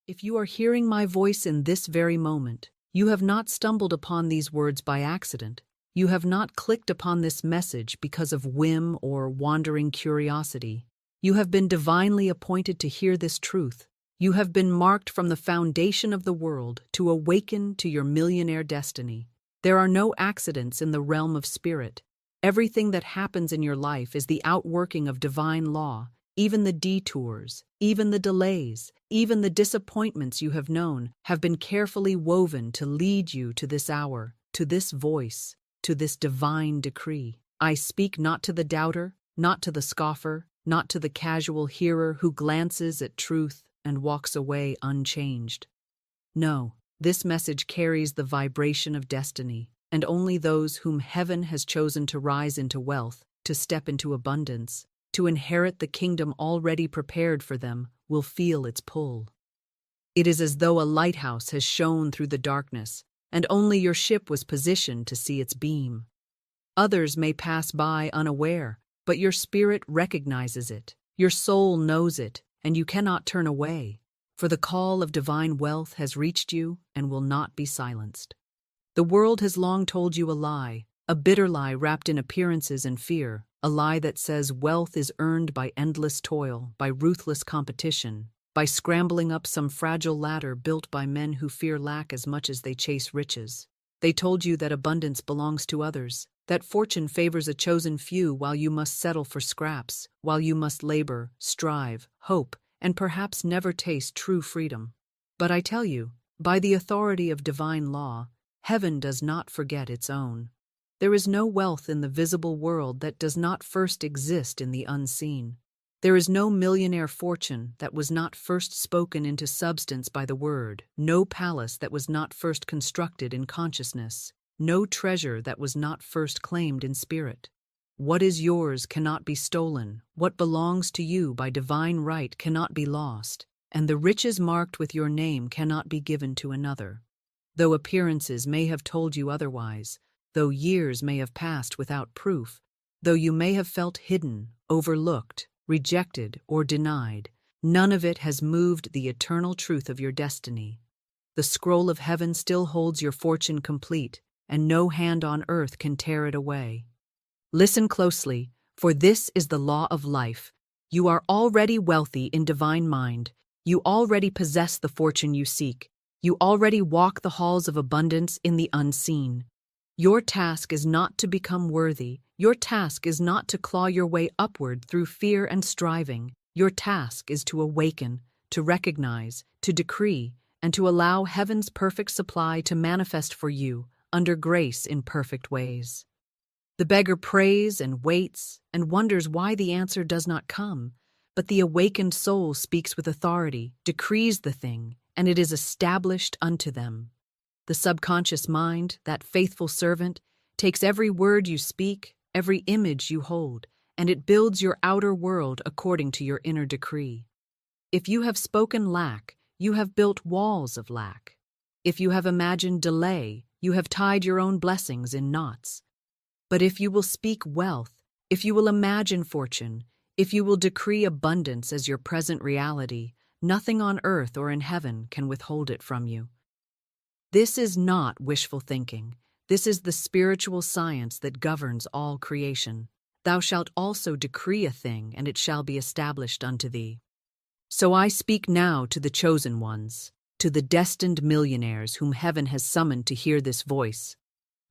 If you are hearing my voice in this very moment, you have not stumbled upon these words by accident. You have not clicked upon this message because of whim or wandering curiosity. You have been divinely appointed to hear this truth. You have been marked from the foundation of the world to awaken to your millionaire destiny. There are no accidents in the realm of spirit. Everything that happens in your life is the outworking of divine law. Even the detours, even the delays, even the disappointments you have known have been carefully woven to lead you to this hour, to this voice, to this divine decree. I speak not to the doubter, not to the scoffer, not to the casual hearer who glances at truth and walks away unchanged. No, this message carries the vibration of destiny, and only those whom heaven has chosen to rise into wealth, to step into abundance, to inherit the kingdom already prepared for them, will feel its pull. It is as though a lighthouse has shone through the darkness, and only your ship was positioned to see its beam. Others may pass by unaware, but your spirit recognizes it, your soul knows it, and you cannot turn away, for the call of divine wealth has reached you and will not be silenced. The world has long told you a bitter lie wrapped in appearances and fear, a lie that says wealth is earned by endless toil, by ruthless competition, by scrambling up some fragile ladder built by men who fear lack as much as they chase riches. They told you that abundance belongs to others, that fortune favors a chosen few while you must settle for scraps, while you must labor, strive, hope, and perhaps never taste true freedom. But I tell you, by the authority of divine law, heaven does not forget its own. There is no wealth in the visible world that does not first exist in the unseen. There is no millionaire fortune that was not first spoken into substance by the word, no palace that was not first constructed in consciousness, no treasure that was not first claimed in spirit. What is yours cannot be stolen, what belongs to you by divine right cannot be lost, and the riches marked with your name cannot be given to another. Though appearances may have told you otherwise, though years may have passed without proof, though you may have felt hidden, overlooked, rejected, or denied, none of it has moved the eternal truth of your destiny. The scroll of heaven still holds your fortune complete, and no hand on earth can tear it away. Listen closely, for this is the law of life. You are already wealthy in divine mind. You already possess the fortune you seek. You already walk the halls of abundance in the unseen. Your task is not to become worthy. Your task is not to claw your way upward through fear and striving. Your task is to awaken, to recognize, to decree, and to allow heaven's perfect supply to manifest for you under grace in perfect ways. The beggar prays and waits and wonders why the answer does not come, but the awakened soul speaks with authority, decrees the thing, and it is established unto them. The subconscious mind, that faithful servant, takes every word you speak, every image you hold, and it builds your outer world according to your inner decree. If you have spoken lack, you have built walls of lack. If you have imagined delay, you have tied your own blessings in knots. But if you will speak wealth, if you will imagine fortune, if you will decree abundance as your present reality, nothing on earth or in heaven can withhold it from you. This is not wishful thinking. This is the spiritual science that governs all creation. Thou shalt also decree a thing, and it shall be established unto thee. So I speak now to the chosen ones, to the destined millionaires whom heaven has summoned to hear this voice.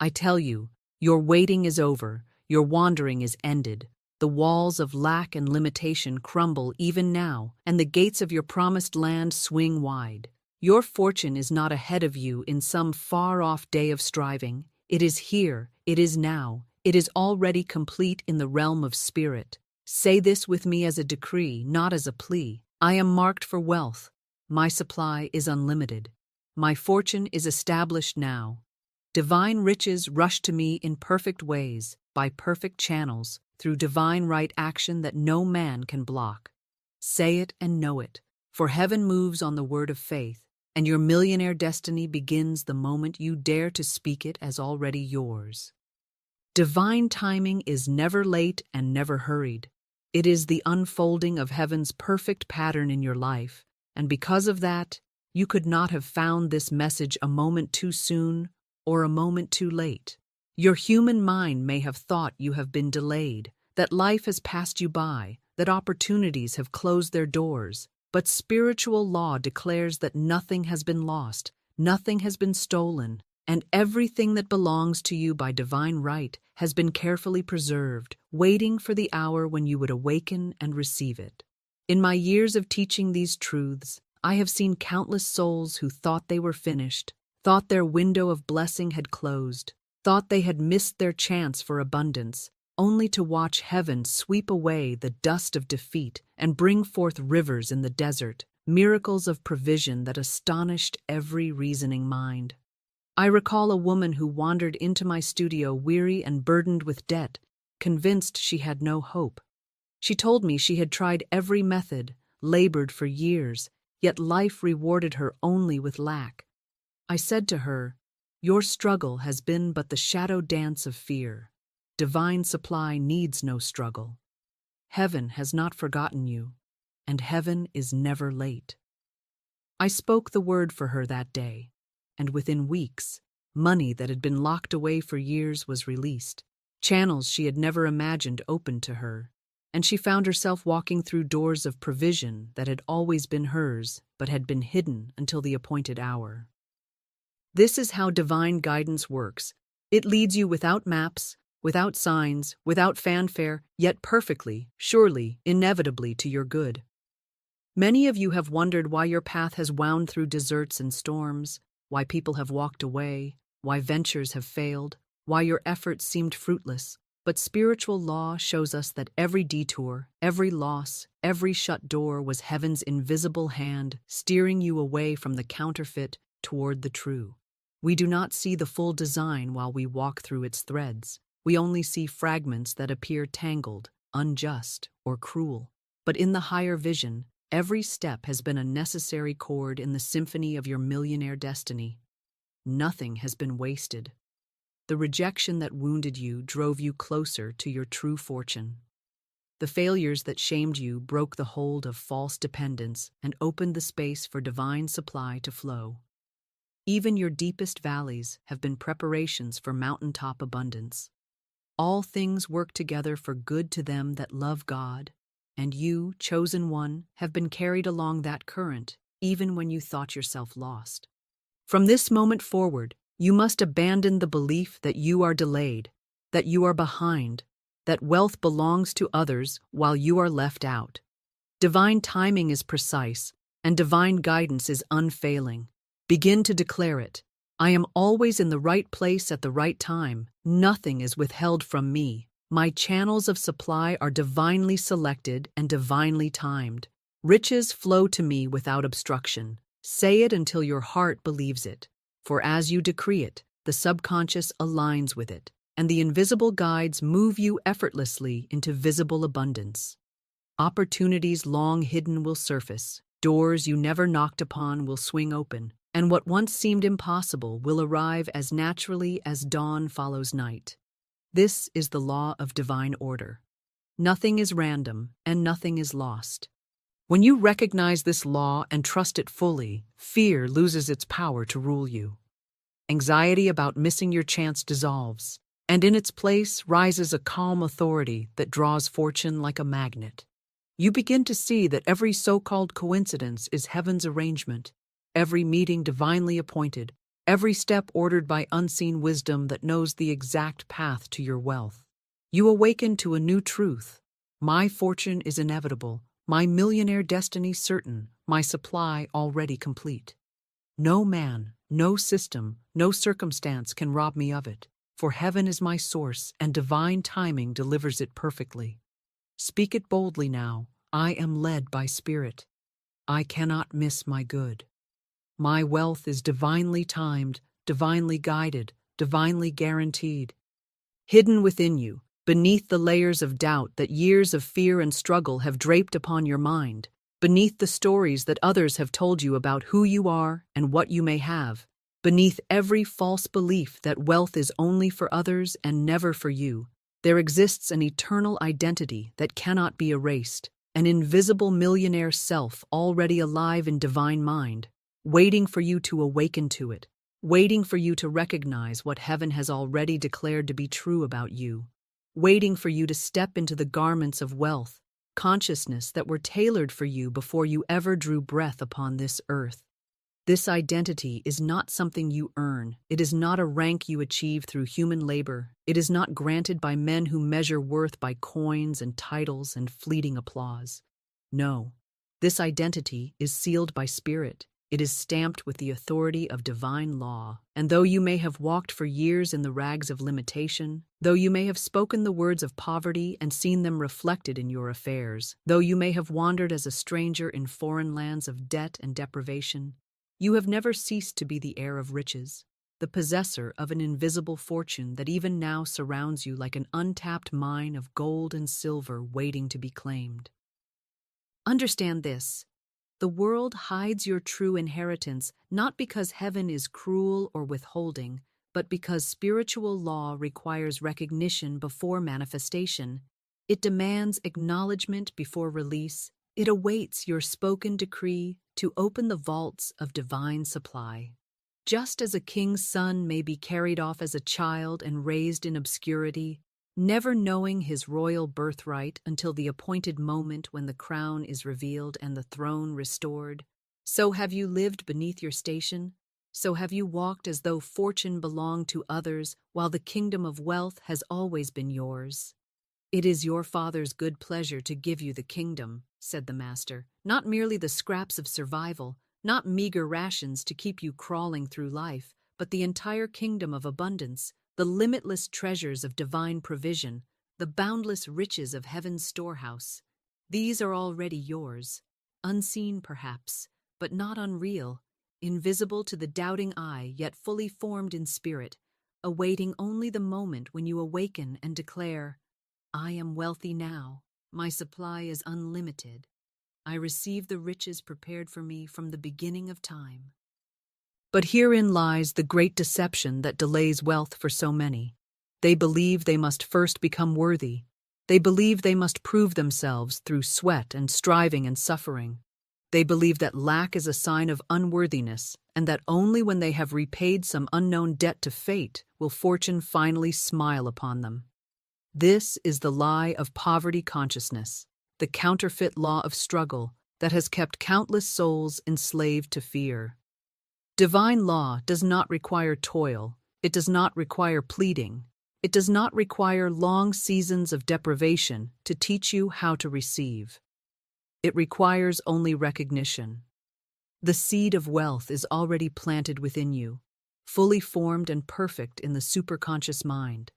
I tell you, your waiting is over, your wandering is ended. The walls of lack and limitation crumble even now, and the gates of your promised land swing wide. Your fortune is not ahead of you in some far-off day of striving. It is here, it is now, it is already complete in the realm of spirit. Say this with me as a decree, not as a plea. I am marked for wealth. My supply is unlimited. My fortune is established now. Divine riches rush to me in perfect ways, by perfect channels, through divine right action that no man can block. Say it and know it, for heaven moves on the word of faith, and your millionaire destiny begins the moment you dare to speak it as already yours. Divine timing is never late and never hurried. It is the unfolding of heaven's perfect pattern in your life, and because of that, You could not have found this message a moment too soon or a moment too late. Your human mind may have thought you have been delayed, that life has passed you by, that opportunities have closed their doors, but spiritual law declares that nothing has been lost, nothing has been stolen, and everything that belongs to you by divine right has been carefully preserved, waiting for the hour when you would awaken and receive it. In my years of teaching these truths, I have seen countless souls who thought they were finished, thought their window of blessing had closed, thought they had missed their chance for abundance, only to watch heaven sweep away the dust of defeat and bring forth rivers in the desert, miracles of provision that astonished every reasoning mind. I recall a woman who wandered into my studio weary and burdened with debt, convinced she had no hope. She told me she had tried every method, labored for years, yet life rewarded her only with lack. I said to her, "Your struggle has been but the shadow dance of fear. Divine supply needs no struggle. Heaven has not forgotten you, and heaven is never late." I spoke the word for her that day, and within weeks, money that had been locked away for years was released. Channels she had never imagined opened to her, and she found herself walking through doors of provision that had always been hers but had been hidden until the appointed hour. This is how divine guidance works. It leads you without maps, without signs, without fanfare, yet perfectly, surely, inevitably to your good. Many of you have wondered why your path has wound through deserts and storms, why people have walked away, why ventures have failed, why your efforts seemed fruitless. But spiritual law shows us that every detour, every loss, every shut door was heaven's invisible hand steering you away from the counterfeit toward the true. We do not see the full design while we walk through its threads. We only see fragments that appear tangled, unjust, or cruel. But in the higher vision, every step has been a necessary chord in the symphony of your millionaire destiny. Nothing has been wasted. The rejection that wounded you drove you closer to your true fortune. The failures that shamed you broke the hold of false dependence and opened the space for divine supply to flow. Even your deepest valleys have been preparations for mountaintop abundance. All things work together for good to them that love God, and you, chosen one, have been carried along that current, even when you thought yourself lost. From this moment forward, you must abandon the belief that you are delayed, that you are behind, that wealth belongs to others while you are left out. Divine timing is precise, and divine guidance is unfailing. Begin to declare it. I am always in the right place at the right time. Nothing is withheld from me. My channels of supply are divinely selected and divinely timed. Riches flow to me without obstruction. Say it until your heart believes it. For as you decree it, the subconscious aligns with it, and the invisible guides move you effortlessly into visible abundance. Opportunities long hidden will surface, doors you never knocked upon will swing open, and what once seemed impossible will arrive as naturally as dawn follows night. This is the law of divine order. Nothing is random, and nothing is lost. When you recognize this law and trust it fully, fear loses its power to rule you. Anxiety about missing your chance dissolves, and in its place rises a calm authority that draws fortune like a magnet. You begin to see that every so-called coincidence is heaven's arrangement, every meeting divinely appointed, every step ordered by unseen wisdom that knows the exact path to your wealth. You awaken to a new truth. My fortune is inevitable, my millionaire destiny certain, my supply already complete. No man, no system, no circumstance can rob me of it, for heaven is my source and divine timing delivers it perfectly. Speak it boldly now. I am led by spirit. I cannot miss my good. My wealth is divinely timed, divinely guided, divinely guaranteed. Hidden within you, beneath the layers of doubt that years of fear and struggle have draped upon your mind, beneath the stories that others have told you about who you are and what you may have, beneath every false belief that wealth is only for others and never for you, there exists an eternal identity that cannot be erased, an invisible millionaire self already alive in divine mind. waiting for you to awaken to it, waiting for you to recognize what heaven has already declared to be true about you, waiting for you to step into the garments of wealth, consciousness that were tailored for you before you ever drew breath upon this earth. This identity is not something you earn. It is not a rank you achieve through human labor. It is not granted by men who measure worth by coins and titles and fleeting applause. No, this identity is sealed by spirit. It is stamped with the authority of divine law. And though you may have walked for years in the rags of limitation, though you may have spoken the words of poverty and seen them reflected in your affairs, though you may have wandered as a stranger in foreign lands of debt and deprivation, you have never ceased to be the heir of riches, the possessor of an invisible fortune that even now surrounds you like an untapped mine of gold and silver waiting to be claimed. Understand this. The world hides your true inheritance not because heaven is cruel or withholding, but because spiritual law requires recognition before manifestation. It demands acknowledgement before release. It awaits your spoken decree to open the vaults of divine supply. Just as a king's son may be carried off as a child and raised in obscurity, never knowing his royal birthright until the appointed moment when the crown is revealed and the throne restored, so have you lived beneath your station, so have you walked as though fortune belonged to others while the kingdom of wealth has always been yours. It is your Father's good pleasure to give you the kingdom, said the Master, not merely the scraps of survival, not meager rations to keep you crawling through life, but the entire kingdom of abundance, the limitless treasures of divine provision, the boundless riches of heaven's storehouse. These are already yours, unseen perhaps, but not unreal, invisible to the doubting eye yet fully formed in spirit, awaiting only the moment when you awaken and declare, I am wealthy now, my supply is unlimited. I receive the riches prepared for me from the beginning of time. But herein lies the great deception that delays wealth for so many. They believe they must first become worthy. They believe they must prove themselves through sweat and striving and suffering. They believe that lack is a sign of unworthiness, and that only when they have repaid some unknown debt to fate will fortune finally smile upon them. This is the lie of poverty consciousness, the counterfeit law of struggle that has kept countless souls enslaved to fear. Divine law does not require toil, it does not require pleading, it does not require long seasons of deprivation to teach you how to receive. It requires only recognition. The seed of wealth is already planted within you, fully formed and perfect in the superconscious mind.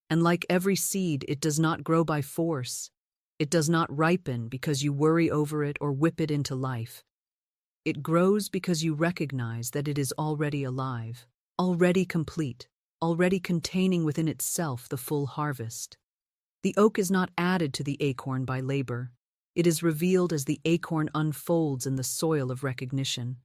And like every seed, it does not grow by force. It does not ripen because you worry over it or whip it into life. It grows because you recognize that it is already alive, already complete, already containing within itself the full harvest. The oak is not added to the acorn by labor. It is revealed as the acorn unfolds in the soil of recognition.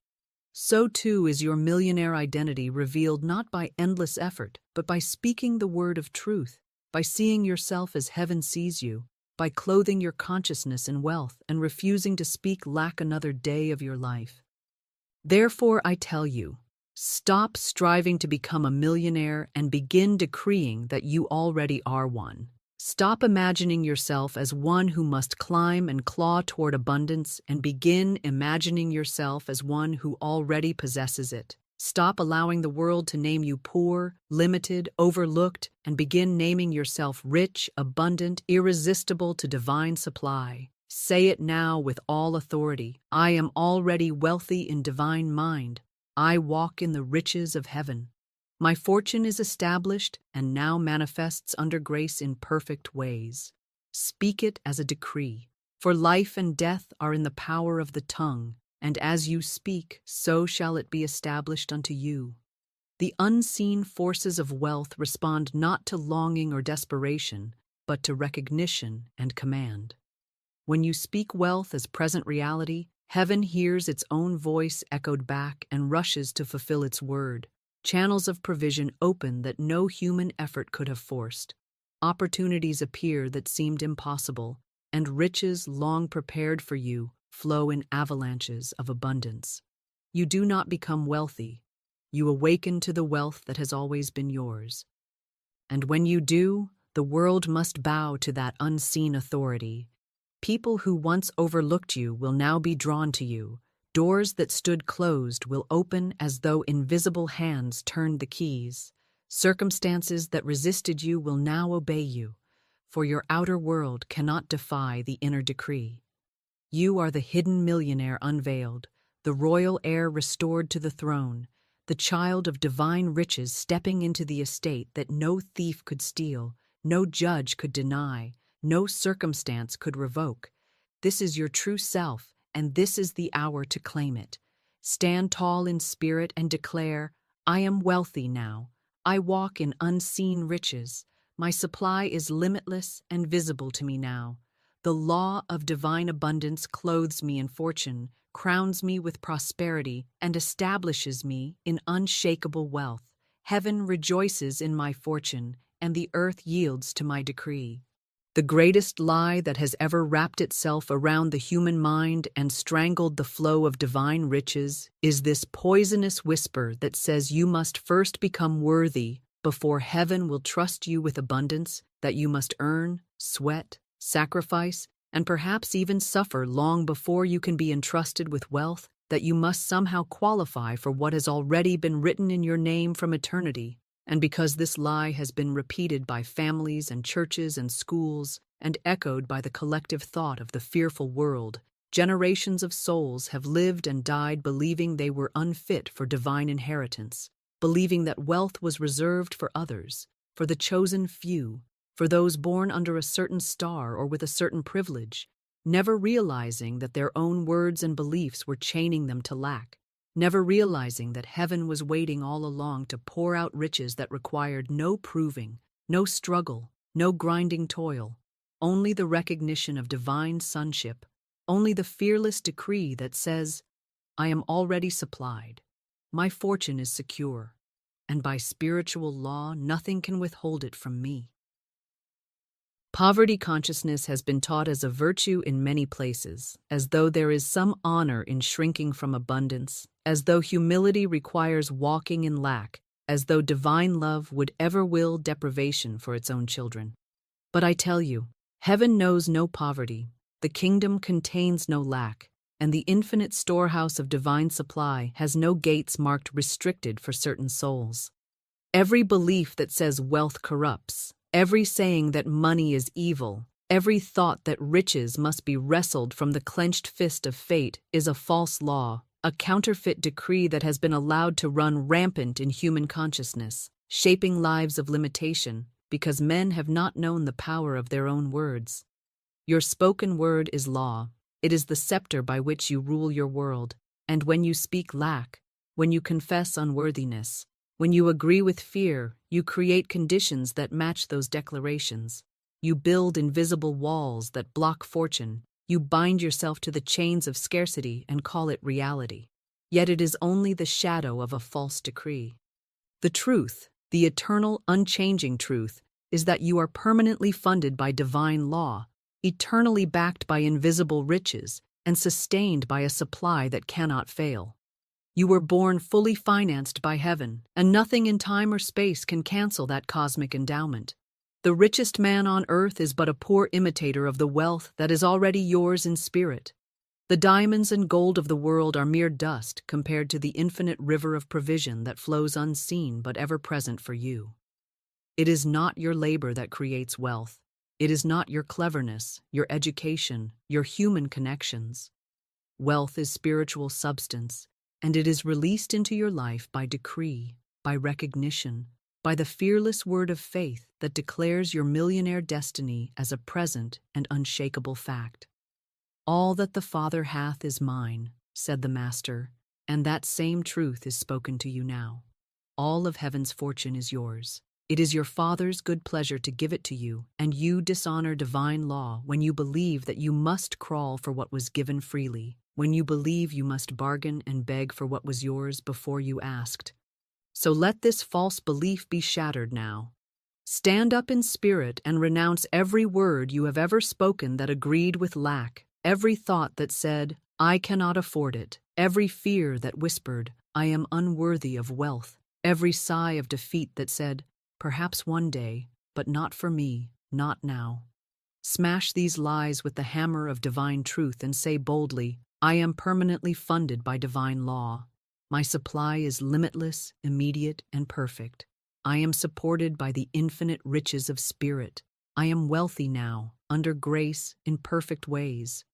So too is your millionaire identity revealed not by endless effort, but by speaking the word of truth, by seeing yourself as heaven sees you, by clothing your consciousness in wealth and refusing to speak lack another day of your life. Therefore, I tell you, stop striving to become a millionaire and begin decreeing that you already are one. Stop imagining yourself as one who must climb and claw toward abundance and begin imagining yourself as one who already possesses it. Stop allowing the world to name you poor, limited, overlooked, and begin naming yourself rich, abundant, irresistible to divine supply. Say it now with all authority. I am already wealthy in divine mind. I walk in the riches of heaven. My fortune is established and now manifests under grace in perfect ways. Speak it as a decree, for life and death are in the power of the tongue, and as you speak, so shall it be established unto you. The unseen forces of wealth respond not to longing or desperation, but to recognition and command. When you speak wealth as present reality, heaven hears its own voice echoed back and rushes to fulfill its word. Channels of provision open that no human effort could have forced. Opportunities appear that seemed impossible, and riches long prepared for you flow in avalanches of abundance. You do not become wealthy. You awaken to the wealth that has always been yours. And when you do, the world must bow to that unseen authority. People who once overlooked you will now be drawn to you. Doors that stood closed will open as though invisible hands turned the keys. Circumstances that resisted you will now obey you, for your outer world cannot defy the inner decree. You are the hidden millionaire unveiled, the royal heir restored to the throne, the child of divine riches stepping into the estate that no thief could steal, no judge could deny, no circumstance could revoke. This is your true self, and this is the hour to claim it. Stand tall in spirit and declare, I am wealthy now. I walk in unseen riches. My supply is limitless and visible to me now. The law of divine abundance clothes me in fortune, crowns me with prosperity, and establishes me in unshakable wealth. Heaven rejoices in my fortune, and the earth yields to my decree. The greatest lie that has ever wrapped itself around the human mind and strangled the flow of divine riches is this poisonous whisper that says you must first become worthy before heaven will trust you with abundance, that you must earn, sweat, sacrifice, and perhaps even suffer long before you can be entrusted with wealth, that you must somehow qualify for what has already been written in your name from eternity. And because this lie has been repeated by families and churches and schools, and echoed by the collective thought of the fearful world, generations of souls have lived and died believing they were unfit for divine inheritance, believing that wealth was reserved for others, for the chosen few, for those born under a certain star or with a certain privilege, never realizing that their own words and beliefs were chaining them to lack, never realizing that heaven was waiting all along to pour out riches that required no proving, no struggle, no grinding toil, only the recognition of divine sonship, only the fearless decree that says, I am already supplied, my fortune is secure, and by spiritual law nothing can withhold it from me. Poverty consciousness has been taught as a virtue in many places, as though there is some honor in shrinking from abundance, as though humility requires walking in lack, as though divine love would ever will deprivation for its own children. But I tell you, heaven knows no poverty, the kingdom contains no lack, and the infinite storehouse of divine supply has no gates marked restricted for certain souls. Every belief that says wealth corrupts, every saying that money is evil, every thought that riches must be wrestled from the clenched fist of fate is a false law, a counterfeit decree that has been allowed to run rampant in human consciousness, shaping lives of limitation because men have not known the power of their own words. Your spoken word is law. It is the scepter by which you rule your world, and when you speak lack, when you confess unworthiness, when you agree with fear, you create conditions that match those declarations. You build invisible walls that block fortune. You bind yourself to the chains of scarcity and call it reality. Yet it is only the shadow of a false decree. The truth, the eternal, unchanging truth, is that you are permanently funded by divine law, eternally backed by invisible riches, and sustained by a supply that cannot fail. You were born fully financed by heaven, and nothing in time or space can cancel that cosmic endowment. The richest man on earth is but a poor imitator of the wealth that is already yours in spirit. The diamonds and gold of the world are mere dust compared to the infinite river of provision that flows unseen but ever present for you. It is not your labor that creates wealth. It is not your cleverness, your education, your human connections. Wealth is spiritual substance, and it is released into your life by decree, by recognition, by the fearless word of faith that declares your millionaire destiny as a present and unshakable fact. All that the Father hath is mine, said the Master, and that same truth is spoken to you now. All of heaven's fortune is yours. It is your Father's good pleasure to give it to you, and you dishonor divine law when you believe that you must crawl for what was given freely, when you believe you must bargain and beg for what was yours before you asked. So let this false belief be shattered now. Stand up in spirit and renounce every word you have ever spoken that agreed with lack, every thought that said, I cannot afford it. Every fear that whispered, I am unworthy of wealth. Every sigh of defeat that said, perhaps one day, but not for me, not now. Smash these lies with the hammer of divine truth and say boldly, I am permanently funded by divine law. My supply is limitless, immediate, and perfect. I am supported by the infinite riches of spirit. I am wealthy now, under grace, in perfect ways.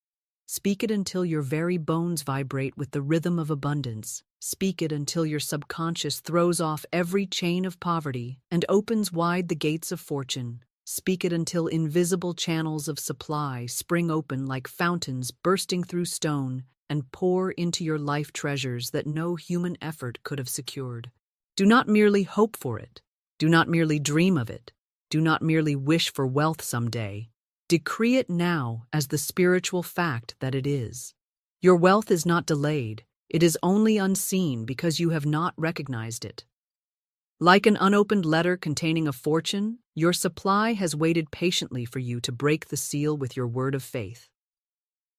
Speak it until your very bones vibrate with the rhythm of abundance. Speak it until your subconscious throws off every chain of poverty and opens wide the gates of fortune. Speak it until invisible channels of supply spring open like fountains bursting through stone and pour into your life treasures that no human effort could have secured. Do not merely hope for it. Do not merely dream of it. Do not merely wish for wealth someday. Decree it now as the spiritual fact that it is. Your wealth is not delayed. It is only unseen because you have not recognized it. Like an unopened letter containing a fortune, your supply has waited patiently for you to break the seal with your word of faith.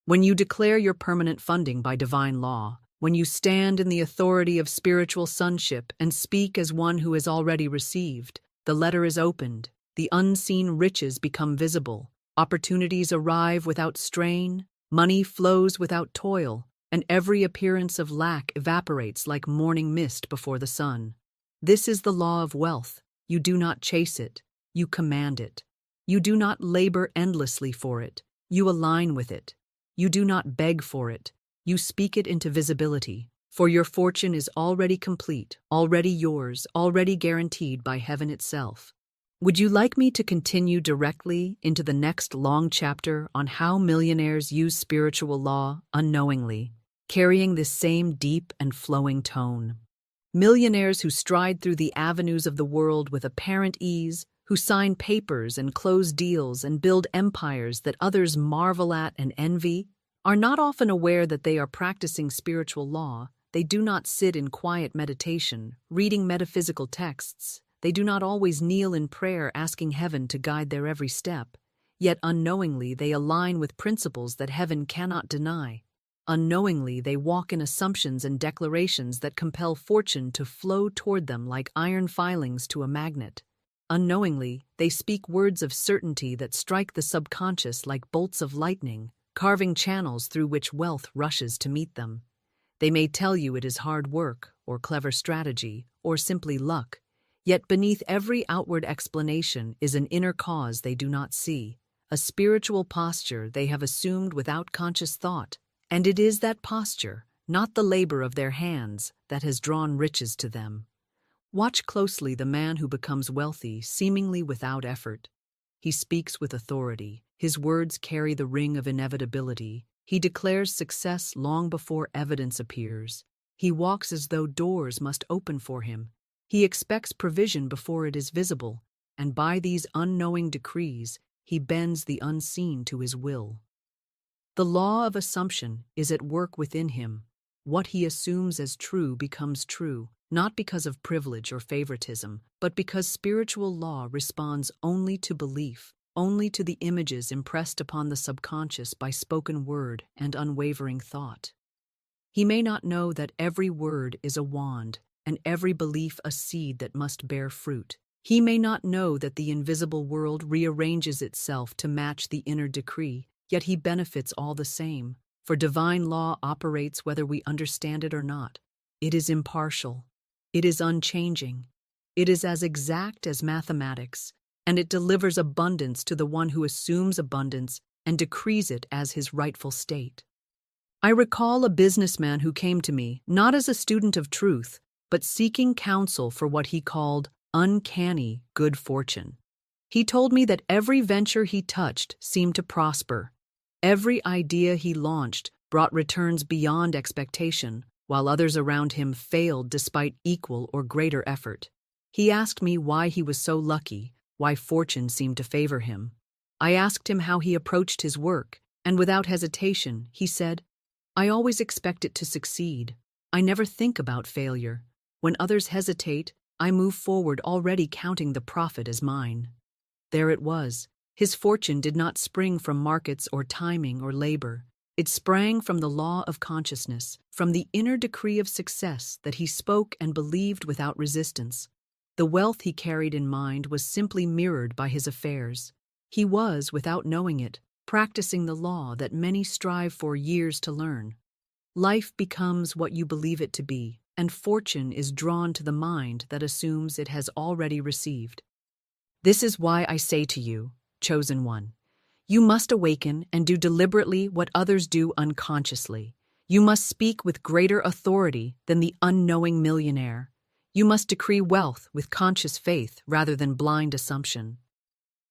When you declare your permanent funding by divine law, when you stand in the authority of spiritual sonship and speak as one who has already received, the letter is opened, the unseen riches become visible, opportunities arrive without strain, money flows without toil, and every appearance of lack evaporates like morning mist before the sun. This is the law of wealth. You do not chase it, you command it. You do not labor endlessly for it, you align with it. You do not beg for it, you speak it into visibility. For your fortune is already complete, already yours, already guaranteed by heaven itself. Would you like me to continue directly into the next long chapter on how millionaires use spiritual law unknowingly, carrying this same deep and flowing tone? Millionaires who stride through the avenues of the world with apparent ease, who sign papers and close deals and build empires that others marvel at and envy, are not often aware that they are practicing spiritual law. They do not sit in quiet meditation, reading metaphysical texts. They do not always kneel in prayer asking heaven to guide their every step. Yet unknowingly they align with principles that heaven cannot deny. Unknowingly they walk in assumptions and declarations that compel fortune to flow toward them like iron filings to a magnet. Unknowingly, they speak words of certainty that strike the subconscious like bolts of lightning, carving channels through which wealth rushes to meet them. They may tell you it is hard work, or clever strategy, or simply luck, yet beneath every outward explanation is an inner cause they do not see, a spiritual posture they have assumed without conscious thought, and it is that posture, not the labor of their hands, that has drawn riches to them. Watch closely the man who becomes wealthy seemingly without effort. He speaks with authority. His words carry the ring of inevitability. He declares success long before evidence appears. He walks as though doors must open for him. He expects provision before it is visible, and by these unknowing decrees, he bends the unseen to his will. The law of assumption is at work within him. What he assumes as true becomes true, not because of privilege or favoritism, but because spiritual law responds only to belief, only to the images impressed upon the subconscious by spoken word and unwavering thought. He may not know that every word is a wand, and every belief a seed that must bear fruit. He may not know that the invisible world rearranges itself to match the inner decree, yet he benefits all the same, for divine law operates whether we understand it or not. It is impartial. It is unchanging. It is as exact as mathematics, and it delivers abundance to the one who assumes abundance and decrees it as his rightful state. I recall a businessman who came to me, not as a student of truth, but seeking counsel for what he called uncanny good fortune. He told me that every venture he touched seemed to prosper. Every idea he launched brought returns beyond expectation, while others around him failed despite equal or greater effort. He asked me why he was so lucky, why fortune seemed to favor him. I asked him how he approached his work, and without hesitation, he said, "I always expect it to succeed. I never think about failure. When others hesitate, I move forward already counting the profit as mine." There it was. His fortune did not spring from markets or timing or labor. It sprang from the law of consciousness, from the inner decree of success that he spoke and believed without resistance. The wealth he carried in mind was simply mirrored by his affairs. He was, without knowing it, practicing the law that many strive for years to learn. Life becomes what you believe it to be, and fortune is drawn to the mind that assumes it has already received. This is why I say to you, chosen one, you must awaken and do deliberately what others do unconsciously. You must speak with greater authority than the unknowing millionaire. You must decree wealth with conscious faith rather than blind assumption.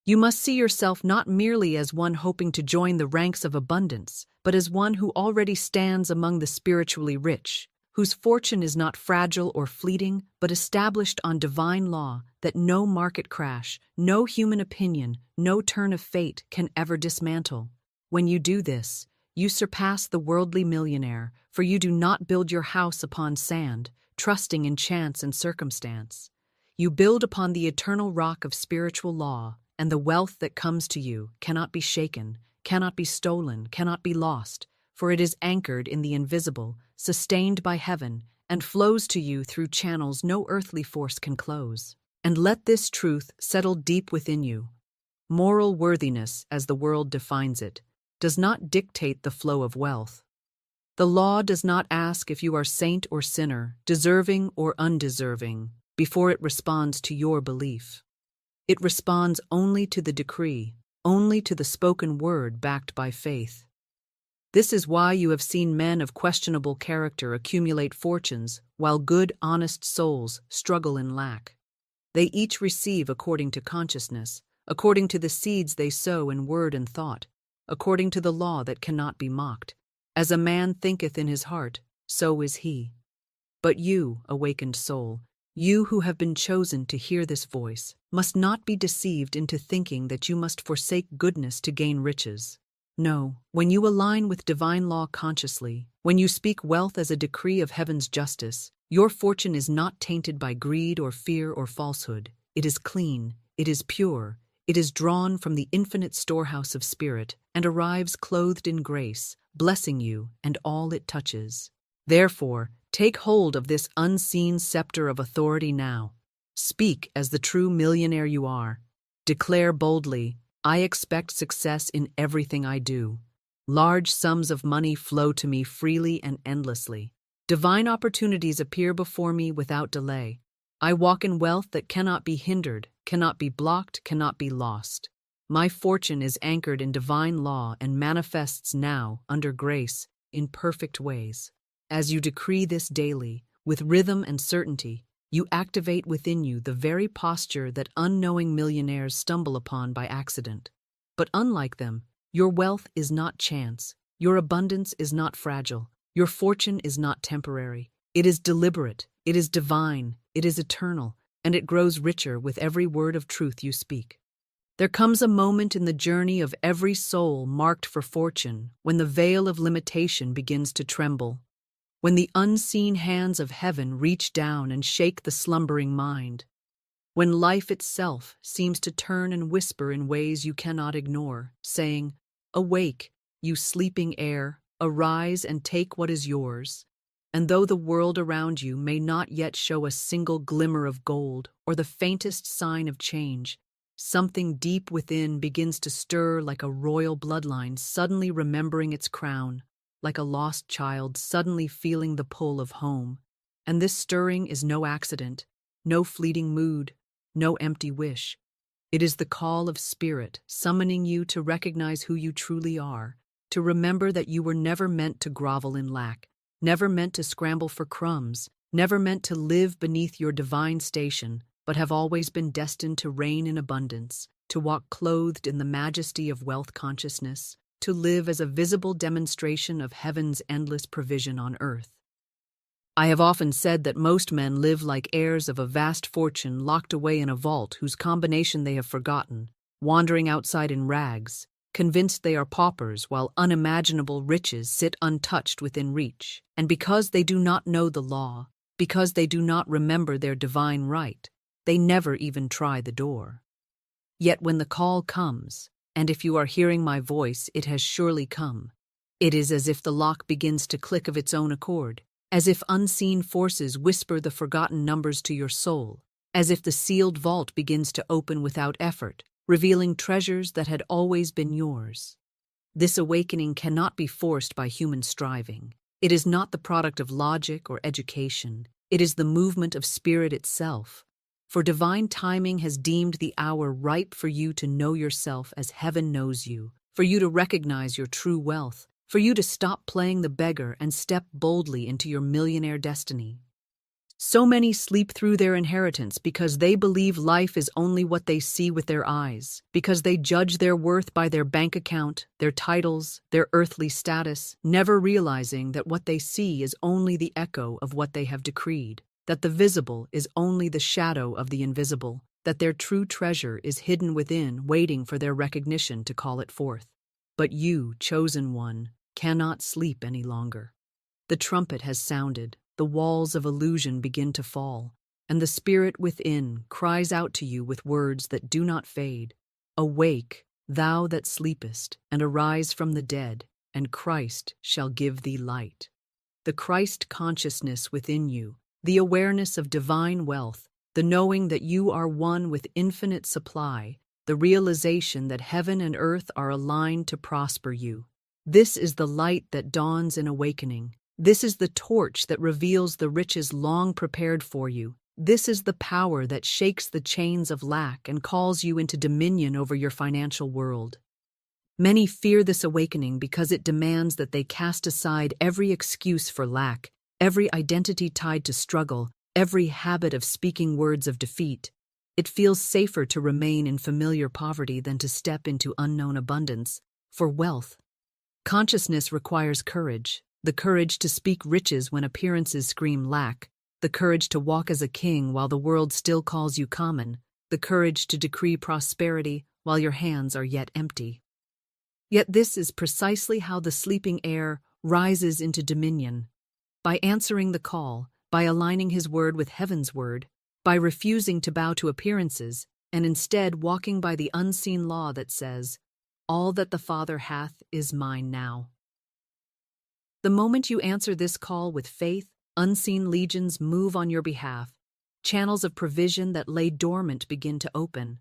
You must see yourself not merely as one hoping to join the ranks of abundance, but as one who already stands among the spiritually rich, whose fortune is not fragile or fleeting, but established on divine law that no market crash, no human opinion, no turn of fate can ever dismantle. When you do this, you surpass the worldly millionaire, for you do not build your house upon sand, trusting in chance and circumstance. You build upon the eternal rock of spiritual law, and the wealth that comes to you cannot be shaken, cannot be stolen, cannot be lost, for it is anchored in the invisible, sustained by heaven, and flows to you through channels no earthly force can close. And let this truth settle deep within you. Moral worthiness, as the world defines it, does not dictate the flow of wealth. The law does not ask if you are saint or sinner, deserving or undeserving, before it responds to your belief. It responds only to the decree, only to the spoken word backed by faith. This is why you have seen men of questionable character accumulate fortunes, while good, honest souls struggle in lack. They each receive according to consciousness, according to the seeds they sow in word and thought, according to the law that cannot be mocked. As a man thinketh in his heart, so is he. But you, awakened soul, you who have been chosen to hear this voice, must not be deceived into thinking that you must forsake goodness to gain riches. No, when you align with divine law consciously, when you speak wealth as a decree of heaven's justice, your fortune is not tainted by greed or fear or falsehood. It is clean, it is pure, it is drawn from the infinite storehouse of spirit, and arrives clothed in grace, blessing you and all it touches. Therefore, take hold of this unseen scepter of authority now. Speak as the true millionaire you are. Declare boldly, I expect success in everything I do. Large sums of money flow to me freely and endlessly. Divine opportunities appear before me without delay. I walk in wealth that cannot be hindered, cannot be blocked, cannot be lost. My fortune is anchored in divine law and manifests now, under grace, in perfect ways. As you decree this daily, with rhythm and certainty, you activate within you the very posture that unknowing millionaires stumble upon by accident. But unlike them, your wealth is not chance, your abundance is not fragile, your fortune is not temporary. It is deliberate, it is divine, it is eternal, and it grows richer with every word of truth you speak. There comes a moment in the journey of every soul marked for fortune when the veil of limitation begins to tremble, when the unseen hands of heaven reach down and shake the slumbering mind, when life itself seems to turn and whisper in ways you cannot ignore, saying, Awake, you sleeping air, arise and take what is yours. And though the world around you may not yet show a single glimmer of gold or the faintest sign of change, something deep within begins to stir like a royal bloodline suddenly remembering its crown, like a lost child suddenly feeling the pull of home. And this stirring is no accident, no fleeting mood, no empty wish. It is the call of spirit summoning you to recognize who you truly are, to remember that you were never meant to grovel in lack, never meant to scramble for crumbs, never meant to live beneath your divine station, but have always been destined to reign in abundance, to walk clothed in the majesty of wealth consciousness, to live as a visible demonstration of heaven's endless provision on earth. I have often said that most men live like heirs of a vast fortune locked away in a vault whose combination they have forgotten, wandering outside in rags, convinced they are paupers while unimaginable riches sit untouched within reach. And because they do not know the law, because they do not remember their divine right, they never even try the door. Yet when the call comes, and if you are hearing my voice, it has surely come, It is as if the lock begins to click of its own accord, as if unseen forces whisper the forgotten numbers to your soul, as if the sealed vault begins to open without effort, revealing treasures that had always been yours. This awakening cannot be forced by human striving. It is not the product of logic or education. It is the movement of spirit itself. For divine timing has deemed the hour ripe for you to know yourself as heaven knows you, for you to recognize your true wealth, for you to stop playing the beggar and step boldly into your millionaire destiny. So many sleep through their inheritance because they believe life is only what they see with their eyes, because they judge their worth by their bank account, their titles, their earthly status, never realizing that what they see is only the echo of what they have decreed, that the visible is only the shadow of the invisible, that their true treasure is hidden within, waiting for their recognition to call it forth. But you, chosen one, cannot sleep any longer. The trumpet has sounded. The walls of illusion begin to fall, and the spirit within cries out to you with words that do not fade. Awake, thou that sleepest, and arise from the dead, and Christ shall give thee light. The Christ consciousness within you, the awareness of divine wealth, the knowing that you are one with infinite supply, the realization that heaven and earth are aligned to prosper you. This is the light that dawns in awakening. This is the torch that reveals the riches long prepared for you. This is the power that shakes the chains of lack and calls you into dominion over your financial world. Many fear this awakening because it demands that they cast aside every excuse for lack, every identity tied to struggle, every habit of speaking words of defeat. It feels safer to remain in familiar poverty than to step into unknown abundance. For wealth, consciousness requires courage. The courage to speak riches when appearances scream lack, the courage to walk as a king while the world still calls you common, the courage to decree prosperity while your hands are yet empty. Yet this is precisely how the sleeping heir rises into dominion. By answering the call, by aligning his word with heaven's word, by refusing to bow to appearances, and instead walking by the unseen law that says, "All that the Father hath is mine now." The moment you answer this call with faith, unseen legions move on your behalf. Channels of provision that lay dormant begin to open.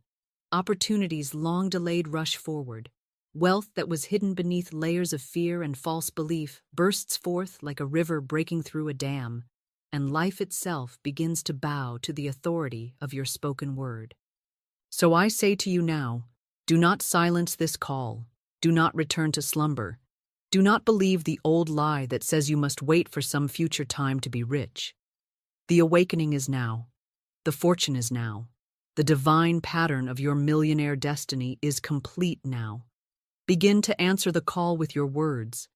Opportunities long delayed rush forward. Wealth that was hidden beneath layers of fear and false belief bursts forth like a river breaking through a dam, and life itself begins to bow to the authority of your spoken word. So I say to you now, do not silence this call. Do not return to slumber. Do not believe the old lie that says you must wait for some future time to be rich. The awakening is now. The fortune is now. The divine pattern of your millionaire destiny is complete now. Begin to answer the call with your words.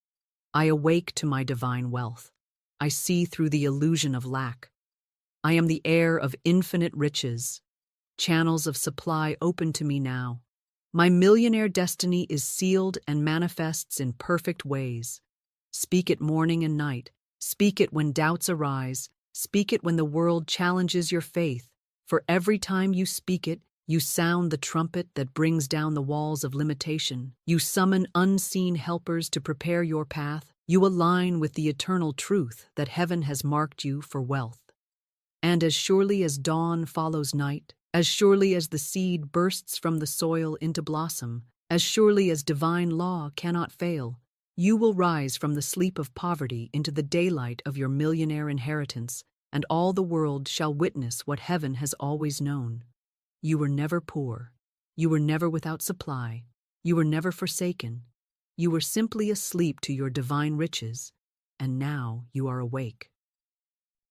I awake to my divine wealth. I see through the illusion of lack. I am the heir of infinite riches. Channels of supply open to me now. My millionaire destiny is sealed and manifests in perfect ways. Speak it morning and night. Speak it when doubts arise. Speak it when the world challenges your faith. For every time you speak it, you sound the trumpet that brings down the walls of limitation. You summon unseen helpers to prepare your path. You align with the eternal truth that heaven has marked you for wealth. And as surely as dawn follows night, as surely as the seed bursts from the soil into blossom, as surely as divine law cannot fail, you will rise from the sleep of poverty into the daylight of your millionaire inheritance, and all the world shall witness what heaven has always known. You were never poor. You were never without supply. You were never forsaken. You were simply asleep to your divine riches, and now you are awake.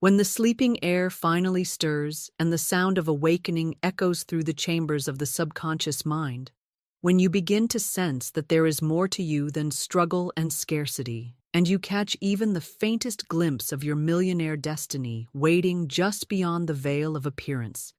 When the sleeping air finally stirs and the sound of awakening echoes through the chambers of the subconscious mind, when you begin to sense that there is more to you than struggle and scarcity, and you catch even the faintest glimpse of your millionaire destiny waiting just beyond the veil of appearance,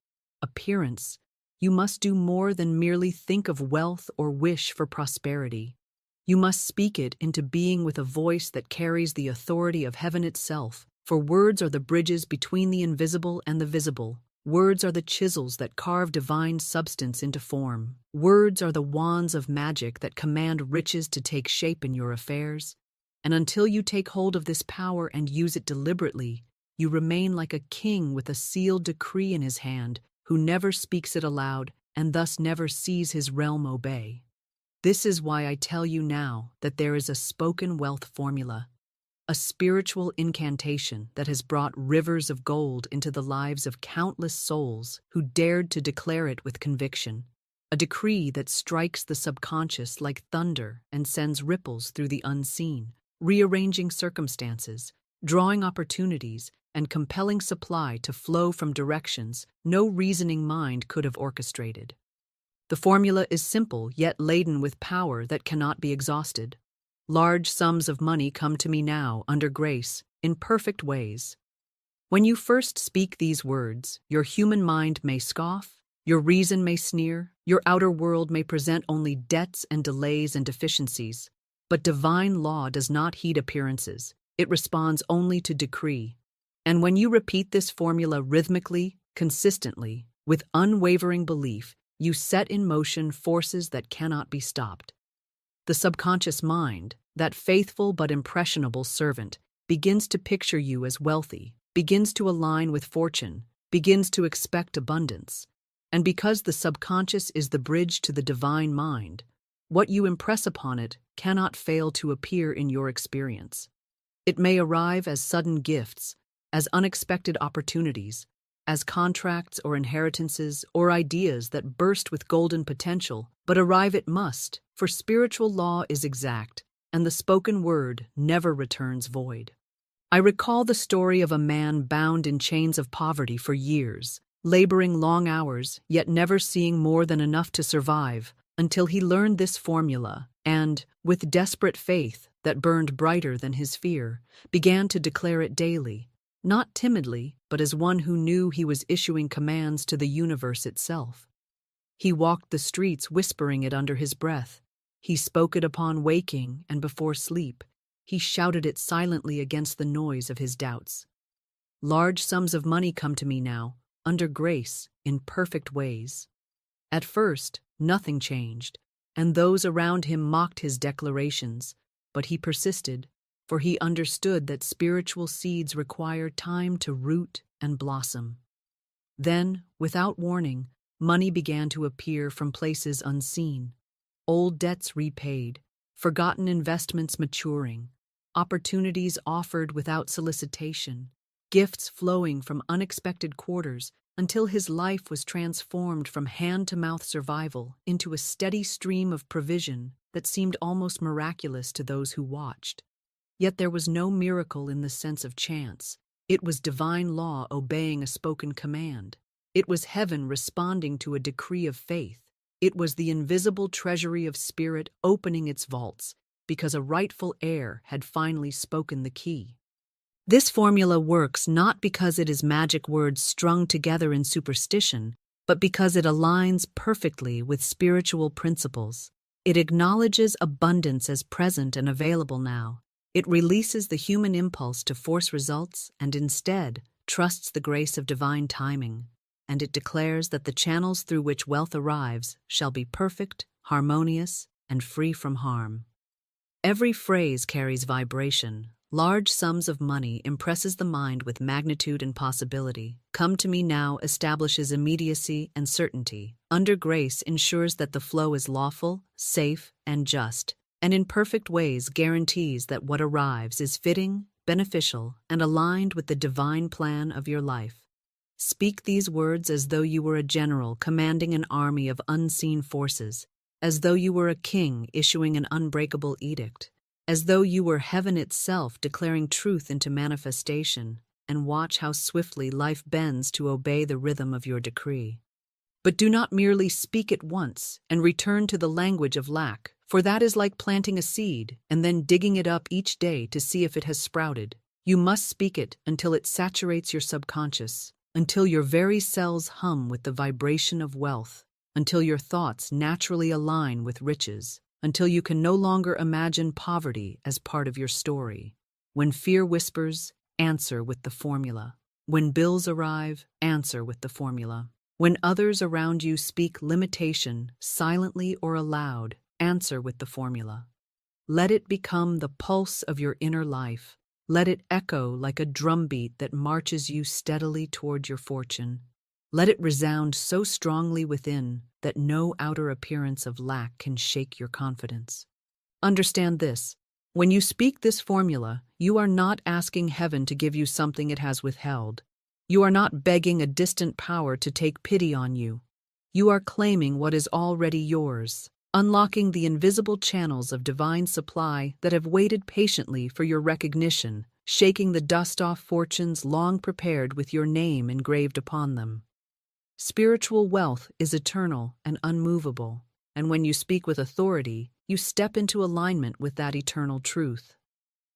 you must do more than merely think of wealth or wish for prosperity. You must speak it into being with a voice that carries the authority of heaven itself. For words are the bridges between the invisible and the visible. Words are the chisels that carve divine substance into form. Words are the wands of magic that command riches to take shape in your affairs. And until you take hold of this power and use it deliberately, you remain like a king with a sealed decree in his hand, who never speaks it aloud and thus never sees his realm obey. This is why I tell you now that there is a spoken wealth formula, a spiritual incantation that has brought rivers of gold into the lives of countless souls who dared to declare it with conviction, a decree that strikes the subconscious like thunder and sends ripples through the unseen, rearranging circumstances, drawing opportunities, and compelling supply to flow from directions no reasoning mind could have orchestrated. The formula is simple yet laden with power that cannot be exhausted. Large sums of money come to me now, under grace, in perfect ways. When you first speak these words, your human mind may scoff, your reason may sneer, your outer world may present only debts and delays and deficiencies. But divine law does not heed appearances. It responds only to decree. And when you repeat this formula rhythmically, consistently, with unwavering belief, you set in motion forces that cannot be stopped. The subconscious mind, that faithful but impressionable servant, begins to picture you as wealthy, begins to align with fortune, begins to expect abundance. And because the subconscious is the bridge to the divine mind, what you impress upon it cannot fail to appear in your experience. It may arrive as sudden gifts, as unexpected opportunities, as contracts or inheritances or ideas that burst with golden potential, but arrive it must, for spiritual law is exact, and the spoken word never returns void. I recall the story of a man bound in chains of poverty for years, laboring long hours, yet never seeing more than enough to survive, until he learned this formula and, with desperate faith that burned brighter than his fear, began to declare it daily, not timidly, but as one who knew he was issuing commands to the universe itself. He walked the streets whispering it under his breath. He spoke it upon waking and before sleep. He shouted it silently against the noise of his doubts. Large sums of money come to me now, under grace, in perfect ways. At first, nothing changed, and those around him mocked his declarations, but he persisted, for he understood that spiritual seeds require time to root and blossom. Then, without warning, money began to appear from places unseen. Old debts repaid, forgotten investments maturing, opportunities offered without solicitation, gifts flowing from unexpected quarters, until his life was transformed from hand-to-mouth survival into a steady stream of provision that seemed almost miraculous to those who watched. Yet there was no miracle in the sense of chance. It was divine law obeying a spoken command. It was heaven responding to a decree of faith. It was the invisible treasury of spirit opening its vaults, because a rightful heir had finally spoken the key. This formula works not because it is magic words strung together in superstition, but because it aligns perfectly with spiritual principles. It acknowledges abundance as present and available now. It releases the human impulse to force results and instead trusts the grace of divine timing. And it declares that the channels through which wealth arrives shall be perfect, harmonious, and free from harm. Every phrase carries vibration. Large sums of money impresses the mind with magnitude and possibility. Come to me now establishes immediacy and certainty. Under grace ensures that the flow is lawful, safe, and just, and in perfect ways guarantees that what arrives is fitting, beneficial, and aligned with the divine plan of your life. Speak these words as though you were a general commanding an army of unseen forces, as though you were a king issuing an unbreakable edict, as though you were heaven itself declaring truth into manifestation, and watch how swiftly life bends to obey the rhythm of your decree. But do not merely speak it once and return to the language of lack, for that is like planting a seed and then digging it up each day to see if it has sprouted. You must speak it until it saturates your subconscious, until your very cells hum with the vibration of wealth, until your thoughts naturally align with riches, until you can no longer imagine poverty as part of your story. When fear whispers, answer with the formula. When bills arrive, answer with the formula. When others around you speak limitation, silently or aloud, answer with the formula. Let it become the pulse of your inner life. Let it echo like a drumbeat that marches you steadily toward your fortune. Let it resound so strongly within that no outer appearance of lack can shake your confidence. Understand this. When you speak this formula, you are not asking heaven to give you something it has withheld. You are not begging a distant power to take pity on you. You are claiming what is already yours, unlocking the invisible channels of divine supply that have waited patiently for your recognition, shaking the dust off fortunes long prepared with your name engraved upon them. Spiritual wealth is eternal and unmovable, and when you speak with authority, you step into alignment with that eternal truth.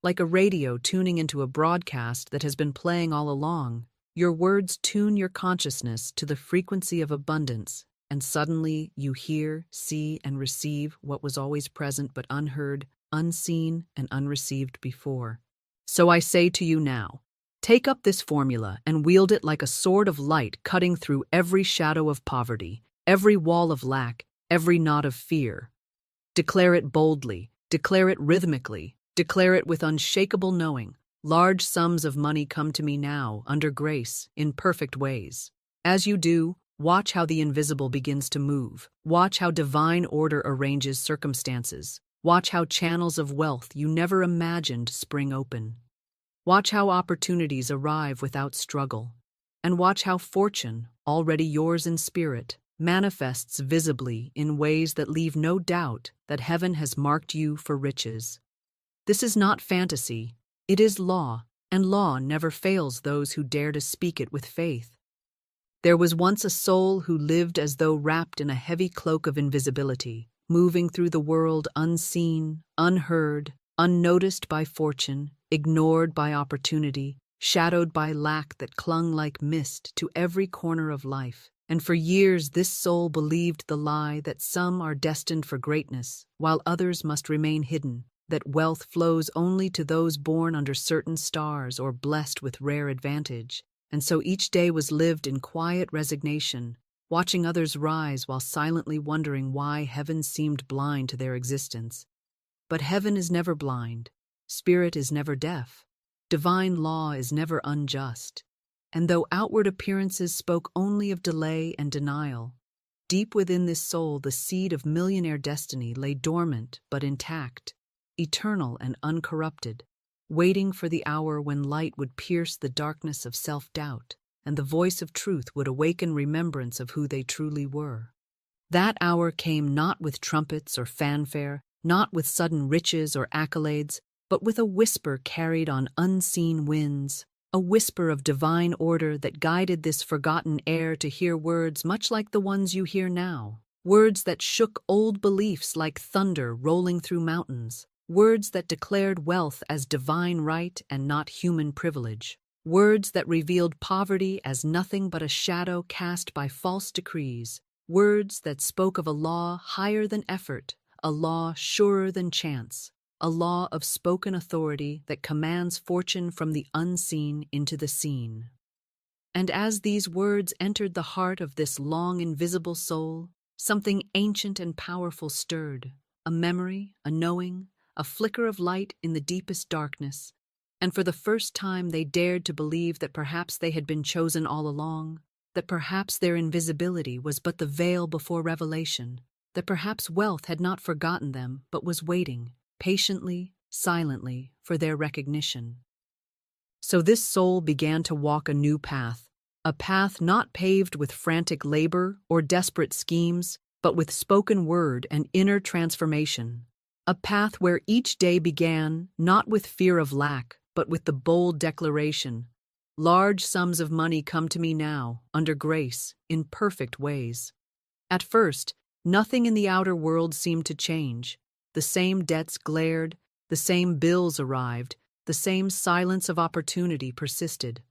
Like a radio tuning into a broadcast that has been playing all along, your words tune your consciousness to the frequency of abundance, and suddenly you hear, see, and receive what was always present but unheard, unseen, and unreceived before. So I say to you now, take up this formula and wield it like a sword of light cutting through every shadow of poverty, every wall of lack, every knot of fear. Declare it boldly, declare it rhythmically, declare it with unshakable knowing. Large sums of money come to me now, under grace, in perfect ways. As you do, watch how the invisible begins to move. Watch how divine order arranges circumstances. Watch how channels of wealth you never imagined spring open. Watch how opportunities arrive without struggle. And watch how fortune, already yours in spirit, manifests visibly in ways that leave no doubt that heaven has marked you for riches. This is not fantasy, it is law, and law never fails those who dare to speak it with faith. There was once a soul who lived as though wrapped in a heavy cloak of invisibility, moving through the world unseen, unheard, unnoticed by fortune, ignored by opportunity, shadowed by lack that clung like mist to every corner of life. And for years this soul believed the lie that some are destined for greatness, while others must remain hidden, that wealth flows only to those born under certain stars or blessed with rare advantage. And so each day was lived in quiet resignation, watching others rise while silently wondering why heaven seemed blind to their existence. But heaven is never blind, spirit is never deaf, divine law is never unjust. And though outward appearances spoke only of delay and denial, deep within this soul the seed of millionaire destiny lay dormant but intact, eternal and uncorrupted, waiting for the hour when light would pierce the darkness of self-doubt, and the voice of truth would awaken remembrance of who they truly were. That hour came not with trumpets or fanfare, not with sudden riches or accolades, but with a whisper carried on unseen winds, a whisper of divine order that guided this forgotten air to hear words much like the ones you hear now, words that shook old beliefs like thunder rolling through mountains, words that declared wealth as divine right and not human privilege, words that revealed poverty as nothing but a shadow cast by false decrees, words that spoke of a law higher than effort, a law surer than chance, a law of spoken authority that commands fortune from the unseen into the seen. And as these words entered the heart of this long invisible soul, something ancient and powerful stirred, a memory, a knowing, a flicker of light in the deepest darkness, and for the first time they dared to believe that perhaps they had been chosen all along, that perhaps their invisibility was but the veil before revelation, that perhaps wealth had not forgotten them but was waiting, patiently, silently, for their recognition. So this soul began to walk a new path, a path not paved with frantic labor or desperate schemes, but with spoken word and inner transformation, a path where each day began not with fear of lack, but with the bold declaration, "Large sums of money come to me now, under grace, in perfect ways." At first, nothing in the outer world seemed to change. The same debts glared, the same bills arrived, the same silence of opportunity persisted.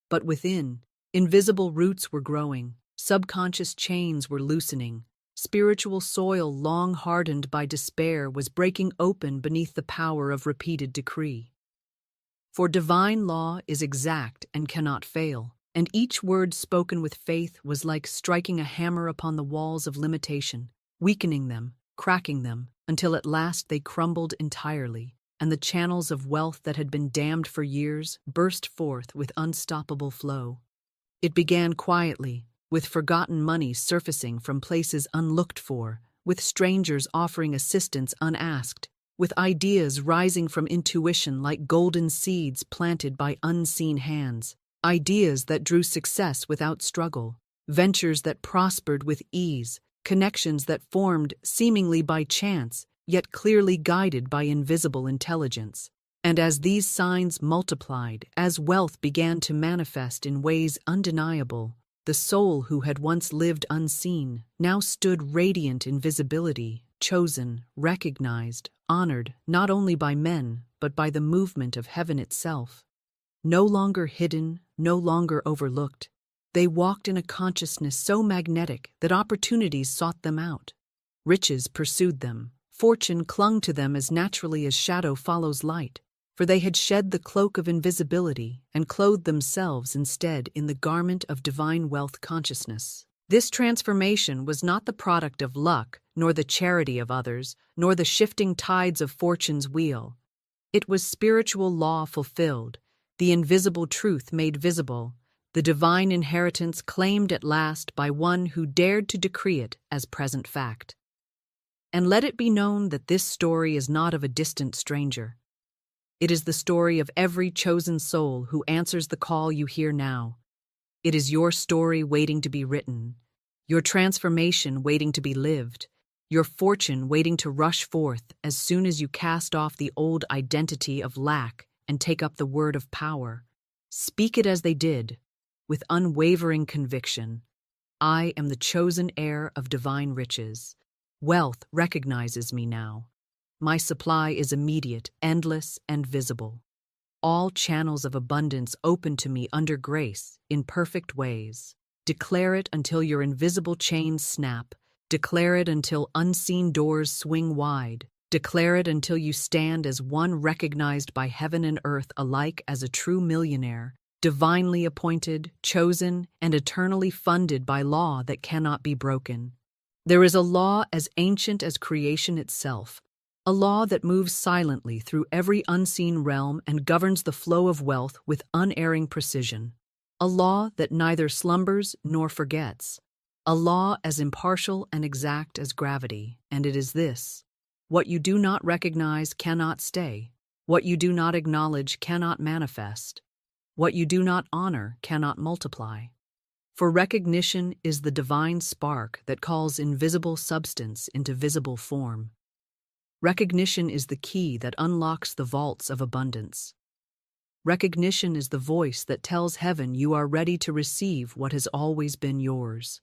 But within, invisible roots were growing, subconscious chains were loosening, spiritual soil long hardened by despair was breaking open beneath the power of repeated decree. For divine law is exact and cannot fail, and each word spoken with faith was like striking a hammer upon the walls of limitation, weakening them, cracking them, until at last they crumbled entirely, and the channels of wealth that had been dammed for years burst forth with unstoppable flow. It began quietly, with forgotten money surfacing from places unlooked for, with strangers offering assistance unasked, with ideas rising from intuition like golden seeds planted by unseen hands, ideas that drew success without struggle, ventures that prospered with ease, connections that formed seemingly by chance, yet clearly guided by invisible intelligence. And as these signs multiplied, as wealth began to manifest in ways undeniable, the soul who had once lived unseen now stood radiant in visibility, chosen, recognized, honored not only by men, but by the movement of heaven itself. No longer hidden, no longer overlooked, they walked in a consciousness so magnetic that opportunities sought them out. Riches pursued them, fortune clung to them as naturally as shadow follows light, for they had shed the cloak of invisibility and clothed themselves instead in the garment of divine wealth consciousness. This transformation was not the product of luck, nor the charity of others, nor the shifting tides of fortune's wheel. It was spiritual law fulfilled, the invisible truth made visible, the divine inheritance claimed at last by one who dared to decree it as present fact. And let it be known that this story is not of a distant stranger. It is the story of every chosen soul who answers the call you hear now. It is your story waiting to be written, your transformation waiting to be lived, your fortune waiting to rush forth as soon as you cast off the old identity of lack and take up the word of power. Speak it as they did, with unwavering conviction. I am the chosen heir of divine riches. Wealth recognizes me now. My supply is immediate, endless, and visible. All channels of abundance open to me under grace, in perfect ways. Declare it until your invisible chains snap. Declare it until unseen doors swing wide. Declare it until you stand as one recognized by heaven and earth alike as a true millionaire, divinely appointed, chosen, and eternally funded by law that cannot be broken. There is a law as ancient as creation itself, a law that moves silently through every unseen realm and governs the flow of wealth with unerring precision. A law that neither slumbers nor forgets. A law as impartial and exact as gravity, and it is this: what you do not recognize cannot stay. What you do not acknowledge cannot manifest. What you do not honor cannot multiply. For recognition is the divine spark that calls invisible substance into visible form. Recognition is the key that unlocks the vaults of abundance. Recognition is the voice that tells heaven you are ready to receive what has always been yours.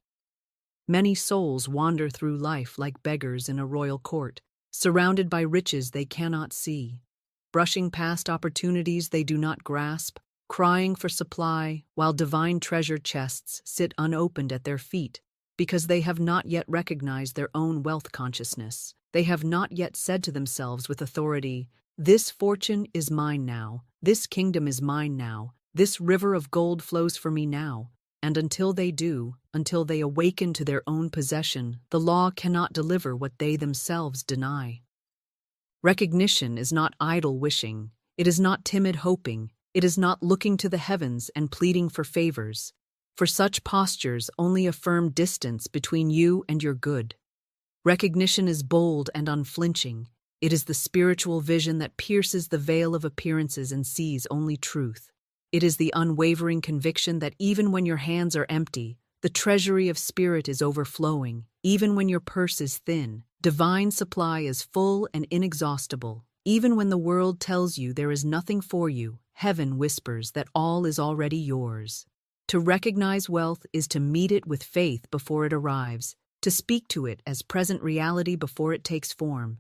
Many souls wander through life like beggars in a royal court, surrounded by riches they cannot see, brushing past opportunities they do not grasp, crying for supply while divine treasure chests sit unopened at their feet because they have not yet recognized their own wealth consciousness. They have not yet said to themselves with authority, "This fortune is mine now, this kingdom is mine now, this river of gold flows for me now." And until they do, until they awaken to their own possession, the law cannot deliver what they themselves deny. Recognition is not idle wishing, it is not timid hoping, it is not looking to the heavens and pleading for favors. For such postures only affirm distance between you and your good. Recognition is bold and unflinching. It is the spiritual vision that pierces the veil of appearances and sees only truth. It is the unwavering conviction that even when your hands are empty, the treasury of spirit is overflowing. Even when your purse is thin, divine supply is full and inexhaustible. Even when the world tells you there is nothing for you, heaven whispers that all is already yours. To recognize wealth is to meet it with faith before it arrives, to speak to it as present reality before it takes form,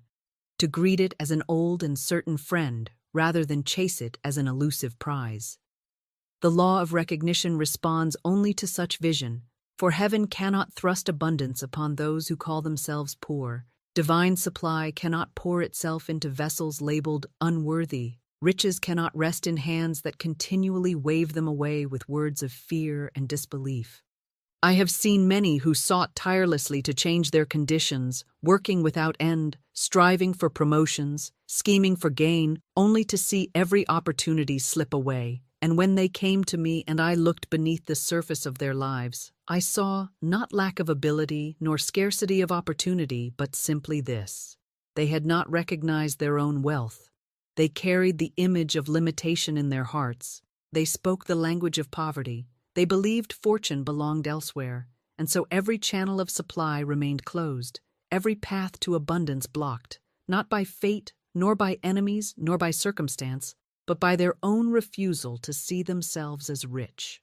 to greet it as an old and certain friend rather than chase it as an elusive prize. The law of recognition responds only to such vision, for heaven cannot thrust abundance upon those who call themselves poor. Divine supply cannot pour itself into vessels labeled unworthy. Riches cannot rest in hands that continually wave them away with words of fear and disbelief. I have seen many who sought tirelessly to change their conditions, working without end, striving for promotions, scheming for gain, only to see every opportunity slip away. And when they came to me and I looked beneath the surface of their lives, I saw not lack of ability nor scarcity of opportunity, but simply this: they had not recognized their own wealth. They carried the image of limitation in their hearts. They spoke the language of poverty. They believed fortune belonged elsewhere, and so every channel of supply remained closed, every path to abundance blocked, not by fate, nor by enemies, nor by circumstance, but by their own refusal to see themselves as rich.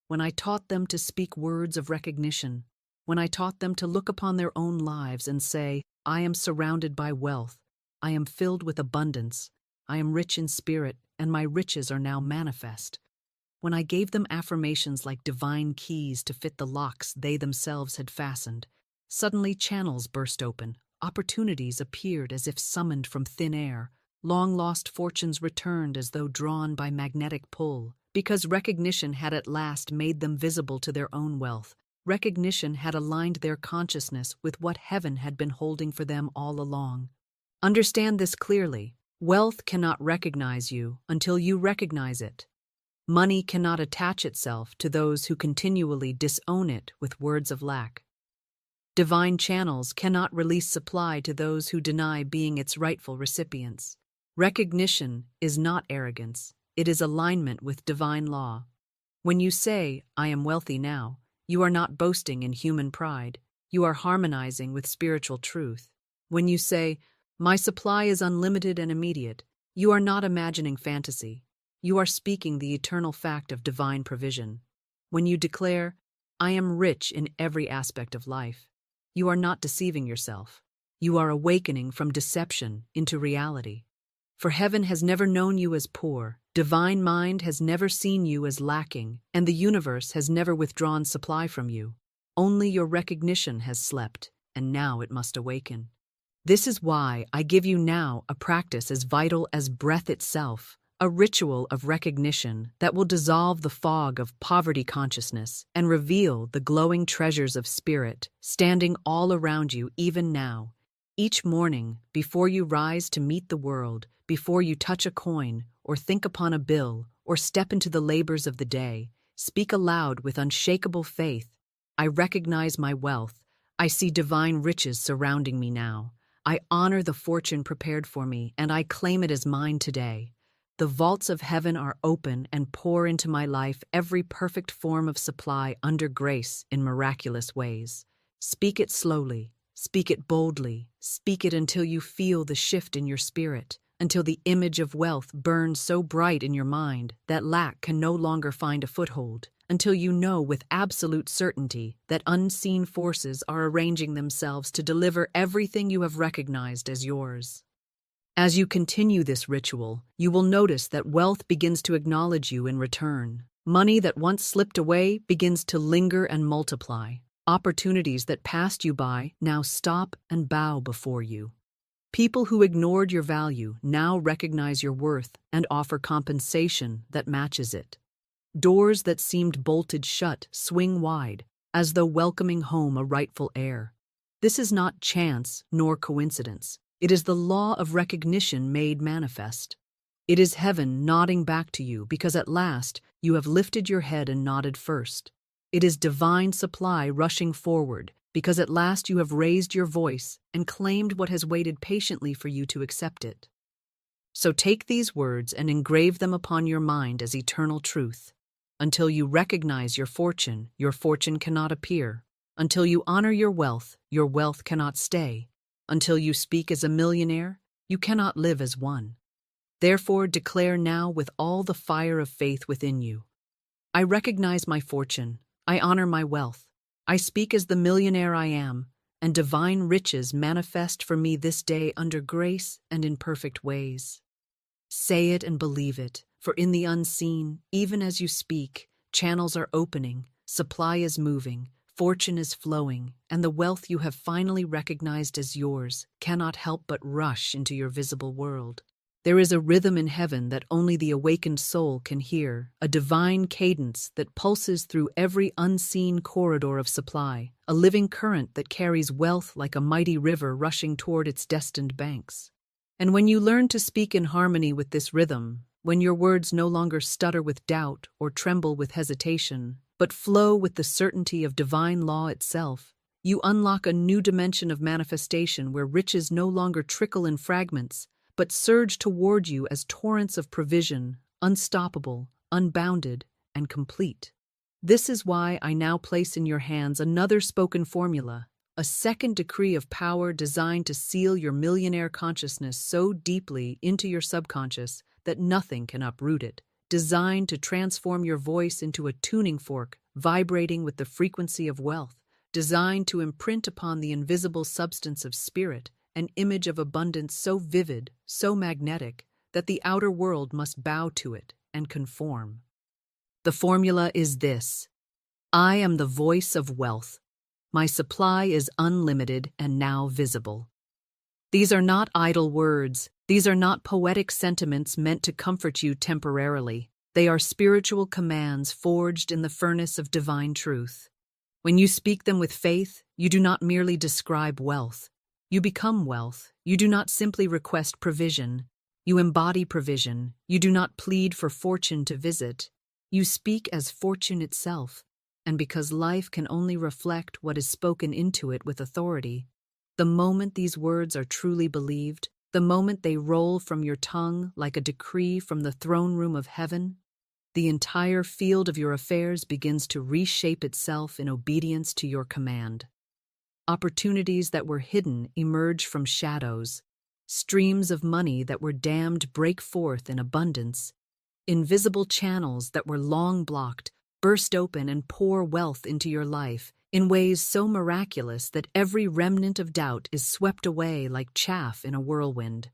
When I taught them to speak words of recognition, when I taught them to look upon their own lives and say, "I am surrounded by wealth, I am filled with abundance, I am rich in spirit, and my riches are now manifest," when I gave them affirmations like divine keys to fit the locks they themselves had fastened, suddenly channels burst open, opportunities appeared as if summoned from thin air, long-lost fortunes returned as though drawn by magnetic pull, because recognition had at last made them visible to their own wealth. Recognition had aligned their consciousness with what heaven had been holding for them all along. Understand this clearly. Wealth cannot recognize you until you recognize it. Money cannot attach itself to those who continually disown it with words of lack. Divine channels cannot release supply to those who deny being its rightful recipients. Recognition is not arrogance, it is alignment with divine law. When you say, "I am wealthy now," you are not boasting in human pride, you are harmonizing with spiritual truth. When you say, "My supply is unlimited and immediate," you are not imagining fantasy. You are speaking the eternal fact of divine provision. When you declare, "I am rich in every aspect of life," you are not deceiving yourself. You are awakening from deception into reality. For heaven has never known you as poor, divine mind has never seen you as lacking, and the universe has never withdrawn supply from you. Only your recognition has slept, and now it must awaken. This is why I give you now a practice as vital as breath itself, a ritual of recognition that will dissolve the fog of poverty consciousness and reveal the glowing treasures of spirit standing all around you even now. Each morning, before you rise to meet the world, before you touch a coin, or think upon a bill, or step into the labors of the day, speak aloud with unshakable faith, "I recognize my wealth. I see divine riches surrounding me now. I honor the fortune prepared for me, and I claim it as mine today. The vaults of heaven are open and pour into my life every perfect form of supply under grace in miraculous ways." Speak it slowly, speak it boldly, speak it until you feel the shift in your spirit, until the image of wealth burns so bright in your mind that lack can no longer find a foothold, until you know with absolute certainty that unseen forces are arranging themselves to deliver everything you have recognized as yours. As you continue this ritual, you will notice that wealth begins to acknowledge you in return. Money that once slipped away begins to linger and multiply. Opportunities that passed you by now stop and bow before you. People who ignored your value now recognize your worth and offer compensation that matches it. Doors that seemed bolted shut swing wide, as though welcoming home a rightful heir. This is not chance nor coincidence. It is the law of recognition made manifest. It is heaven nodding back to you because at last you have lifted your head and nodded first. It is divine supply rushing forward because at last you have raised your voice and claimed what has waited patiently for you to accept it. So take these words and engrave them upon your mind as eternal truth. Until you recognize your fortune cannot appear. Until you honor your wealth cannot stay. Until you speak as a millionaire, you cannot live as one. Therefore, declare now with all the fire of faith within you, "I recognize my fortune, I honor my wealth, I speak as the millionaire I am, and divine riches manifest for me this day under grace and in perfect ways." Say it and believe it, for in the unseen, even as you speak, channels are opening, supply is moving, fortune is flowing, and the wealth you have finally recognized as yours cannot help but rush into your visible world. There is a rhythm in heaven that only the awakened soul can hear, a divine cadence that pulses through every unseen corridor of supply, a living current that carries wealth like a mighty river rushing toward its destined banks. And when you learn to speak in harmony with this rhythm, when your words no longer stutter with doubt or tremble with hesitation, but flow with the certainty of divine law itself, you unlock a new dimension of manifestation where riches no longer trickle in fragments, but surge toward you as torrents of provision, unstoppable, unbounded, and complete. This is why I now place in your hands another spoken formula, a second decree of power designed to seal your millionaire consciousness so deeply into your subconscious that nothing can uproot it, designed to transform your voice into a tuning fork vibrating with the frequency of wealth, designed to imprint upon the invisible substance of spirit an image of abundance so vivid, so magnetic, that the outer world must bow to it and conform. The formula is this: I am the voice of wealth. My supply is unlimited and now visible. These are not idle words. These are not poetic sentiments meant to comfort you temporarily. They are spiritual commands forged in the furnace of divine truth. When you speak them with faith, you do not merely describe wealth. You become wealth. You do not simply request provision. You embody provision. You do not plead for fortune to visit. You speak as fortune itself. And because life can only reflect what is spoken into it with authority, the moment these words are truly believed, the moment they roll from your tongue like a decree from the throne room of heaven, the entire field of your affairs begins to reshape itself in obedience to your command. Opportunities that were hidden emerge from shadows. Streams of money that were dammed break forth in abundance. Invisible channels that were long blocked burst open and pour wealth into your life in ways so miraculous that every remnant of doubt is swept away like chaff in a whirlwind.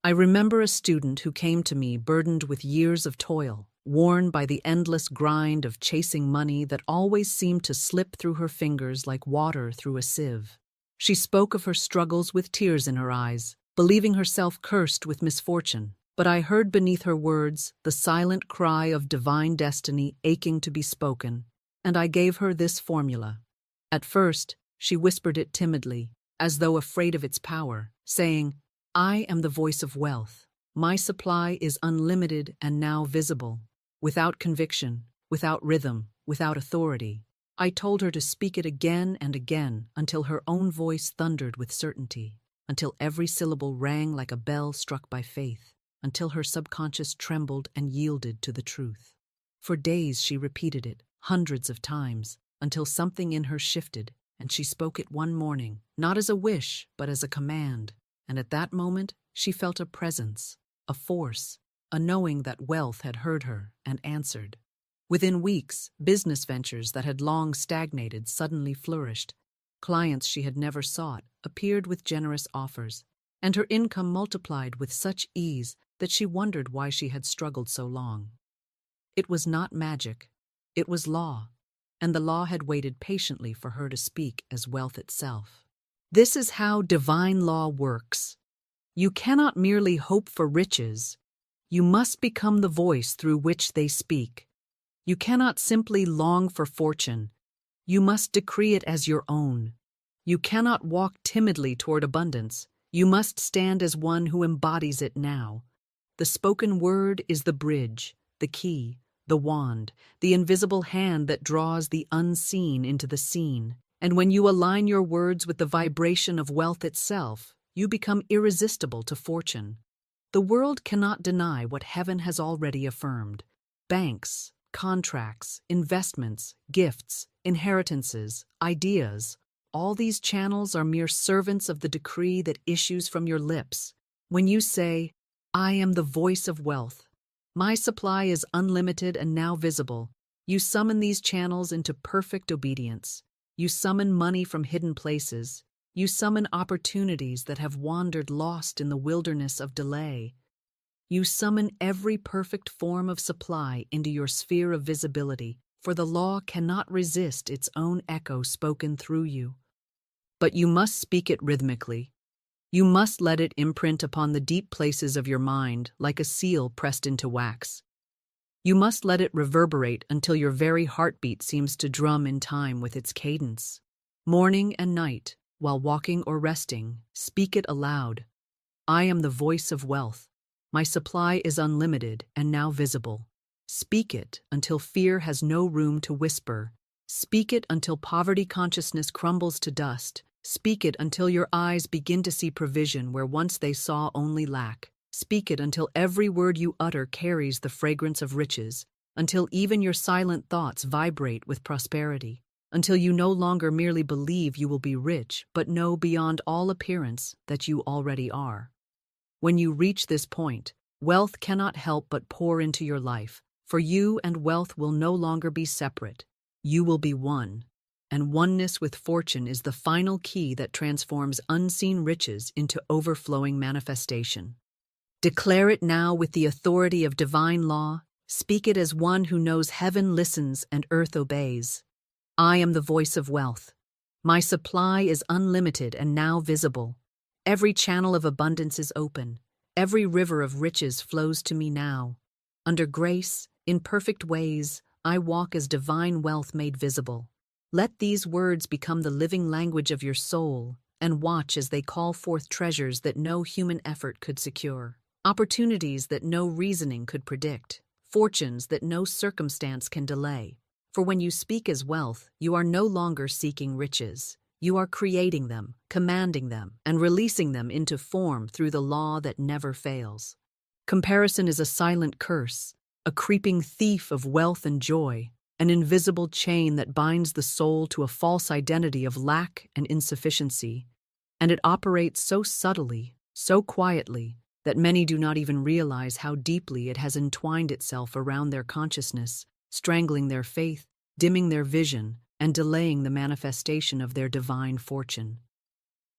I remember a student who came to me burdened with years of toil, worn by the endless grind of chasing money that always seemed to slip through her fingers like water through a sieve. She spoke of her struggles with tears in her eyes, believing herself cursed with misfortune. But I heard beneath her words the silent cry of divine destiny aching to be spoken, and I gave her this formula. At first, she whispered it timidly, as though afraid of its power, saying, I am the voice of wealth. My supply is unlimited and now visible. Without conviction, without rhythm, without authority, I told her to speak it again and again until her own voice thundered with certainty, until every syllable rang like a bell struck by faith, until her subconscious trembled and yielded to the truth. For days she repeated it, hundreds of times, until something in her shifted, and she spoke it one morning, not as a wish, but as a command. And at that moment, she felt a presence, a force, a knowing that wealth had heard her and answered. Within weeks, business ventures that had long stagnated suddenly flourished. Clients she had never sought appeared with generous offers, and her income multiplied with such ease that she wondered why she had struggled so long. It was not magic, it was law, and the law had waited patiently for her to speak as wealth itself. This is how divine law works. You cannot merely hope for riches. You must become the voice through which they speak. You cannot simply long for fortune. You must decree it as your own. You cannot walk timidly toward abundance. You must stand as one who embodies it now. The spoken word is the bridge, the key, the wand, the invisible hand that draws the unseen into the seen. And when you align your words with the vibration of wealth itself, you become irresistible to fortune. The world cannot deny what heaven has already affirmed. Banks, contracts, investments, gifts, inheritances, ideas, all these channels are mere servants of the decree that issues from your lips. When you say, I am the voice of wealth, my supply is unlimited and now visible, you summon these channels into perfect obedience. You summon money from hidden places. You summon opportunities that have wandered lost in the wilderness of delay. You summon every perfect form of supply into your sphere of visibility, for the law cannot resist its own echo spoken through you. But you must speak it rhythmically. You must let it imprint upon the deep places of your mind like a seal pressed into wax. You must let it reverberate until your very heartbeat seems to drum in time with its cadence. Morning and night, while walking or resting, speak it aloud. I am the voice of wealth. My supply is unlimited and now visible. Speak it until fear has no room to whisper. Speak it until poverty consciousness crumbles to dust. Speak it until your eyes begin to see provision where once they saw only lack. Speak it until every word you utter carries the fragrance of riches, until even your silent thoughts vibrate with prosperity, until you no longer merely believe you will be rich, but know beyond all appearance that you already are. When you reach this point, wealth cannot help but pour into your life, for you and wealth will no longer be separate. You will be one, and oneness with fortune is the final key that transforms unseen riches into overflowing manifestation. Declare it now with the authority of divine law. Speak it as one who knows heaven listens and earth obeys. I am the voice of wealth. My supply is unlimited and now visible. Every channel of abundance is open. Every river of riches flows to me now. Under grace, in perfect ways, I walk as divine wealth made visible. Let these words become the living language of your soul, and watch as they call forth treasures that no human effort could secure. Opportunities that no reasoning could predict, fortunes that no circumstance can delay. For when you speak as wealth, you are no longer seeking riches. You are creating them, commanding them, and releasing them into form through the law that never fails. Comparison is a silent curse, a creeping thief of wealth and joy, an invisible chain that binds the soul to a false identity of lack and insufficiency. And it operates so subtly, so quietly, that many do not even realize how deeply it has entwined itself around their consciousness, strangling their faith, dimming their vision, and delaying the manifestation of their divine fortune.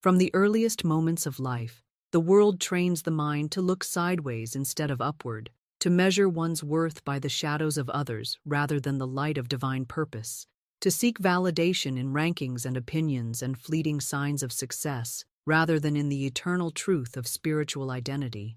From the earliest moments of life, the world trains the mind to look sideways instead of upward, to measure one's worth by the shadows of others rather than the light of divine purpose, to seek validation in rankings and opinions and fleeting signs of success, rather than in the eternal truth of spiritual identity.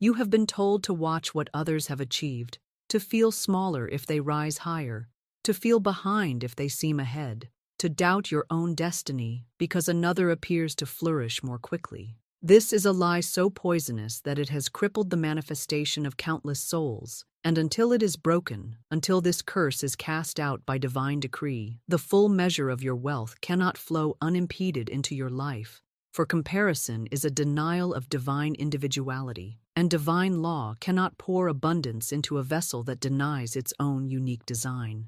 You have been told to watch what others have achieved, to feel smaller if they rise higher, to feel behind if they seem ahead, to doubt your own destiny because another appears to flourish more quickly. This is a lie so poisonous that it has crippled the manifestation of countless souls, and until it is broken, until this curse is cast out by divine decree, the full measure of your wealth cannot flow unimpeded into your life. For comparison is a denial of divine individuality, and divine law cannot pour abundance into a vessel that denies its own unique design.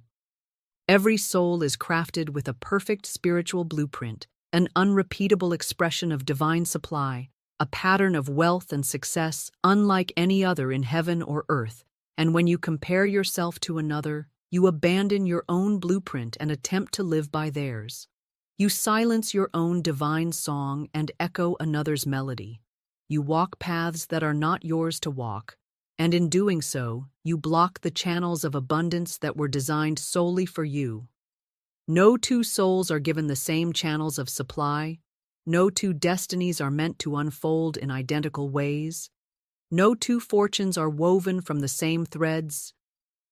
Every soul is crafted with a perfect spiritual blueprint, an unrepeatable expression of divine supply, a pattern of wealth and success unlike any other in heaven or earth, and when you compare yourself to another, you abandon your own blueprint and attempt to live by theirs. You silence your own divine song and echo another's melody. You walk paths that are not yours to walk, and in doing so, you block the channels of abundance that were designed solely for you. No two souls are given the same channels of supply. No two destinies are meant to unfold in identical ways. No two fortunes are woven from the same threads.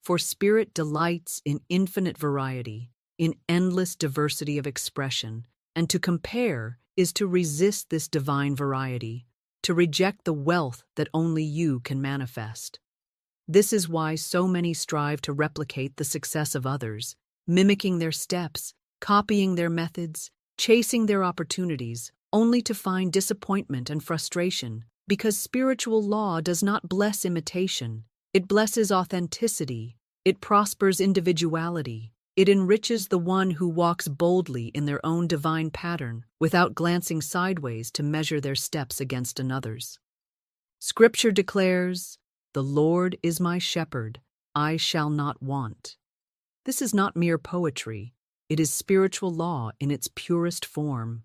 For spirit delights in infinite variety, in endless diversity of expression, and to compare is to resist this divine variety, to reject the wealth that only you can manifest. This is why so many strive to replicate the success of others, mimicking their steps, copying their methods, chasing their opportunities, only to find disappointment and frustration, because spiritual law does not bless imitation, it blesses authenticity, it prospers individuality. It enriches the one who walks boldly in their own divine pattern without glancing sideways to measure their steps against another's. Scripture declares, "The Lord is my shepherd, I shall not want." This is not mere poetry, it is spiritual law in its purest form.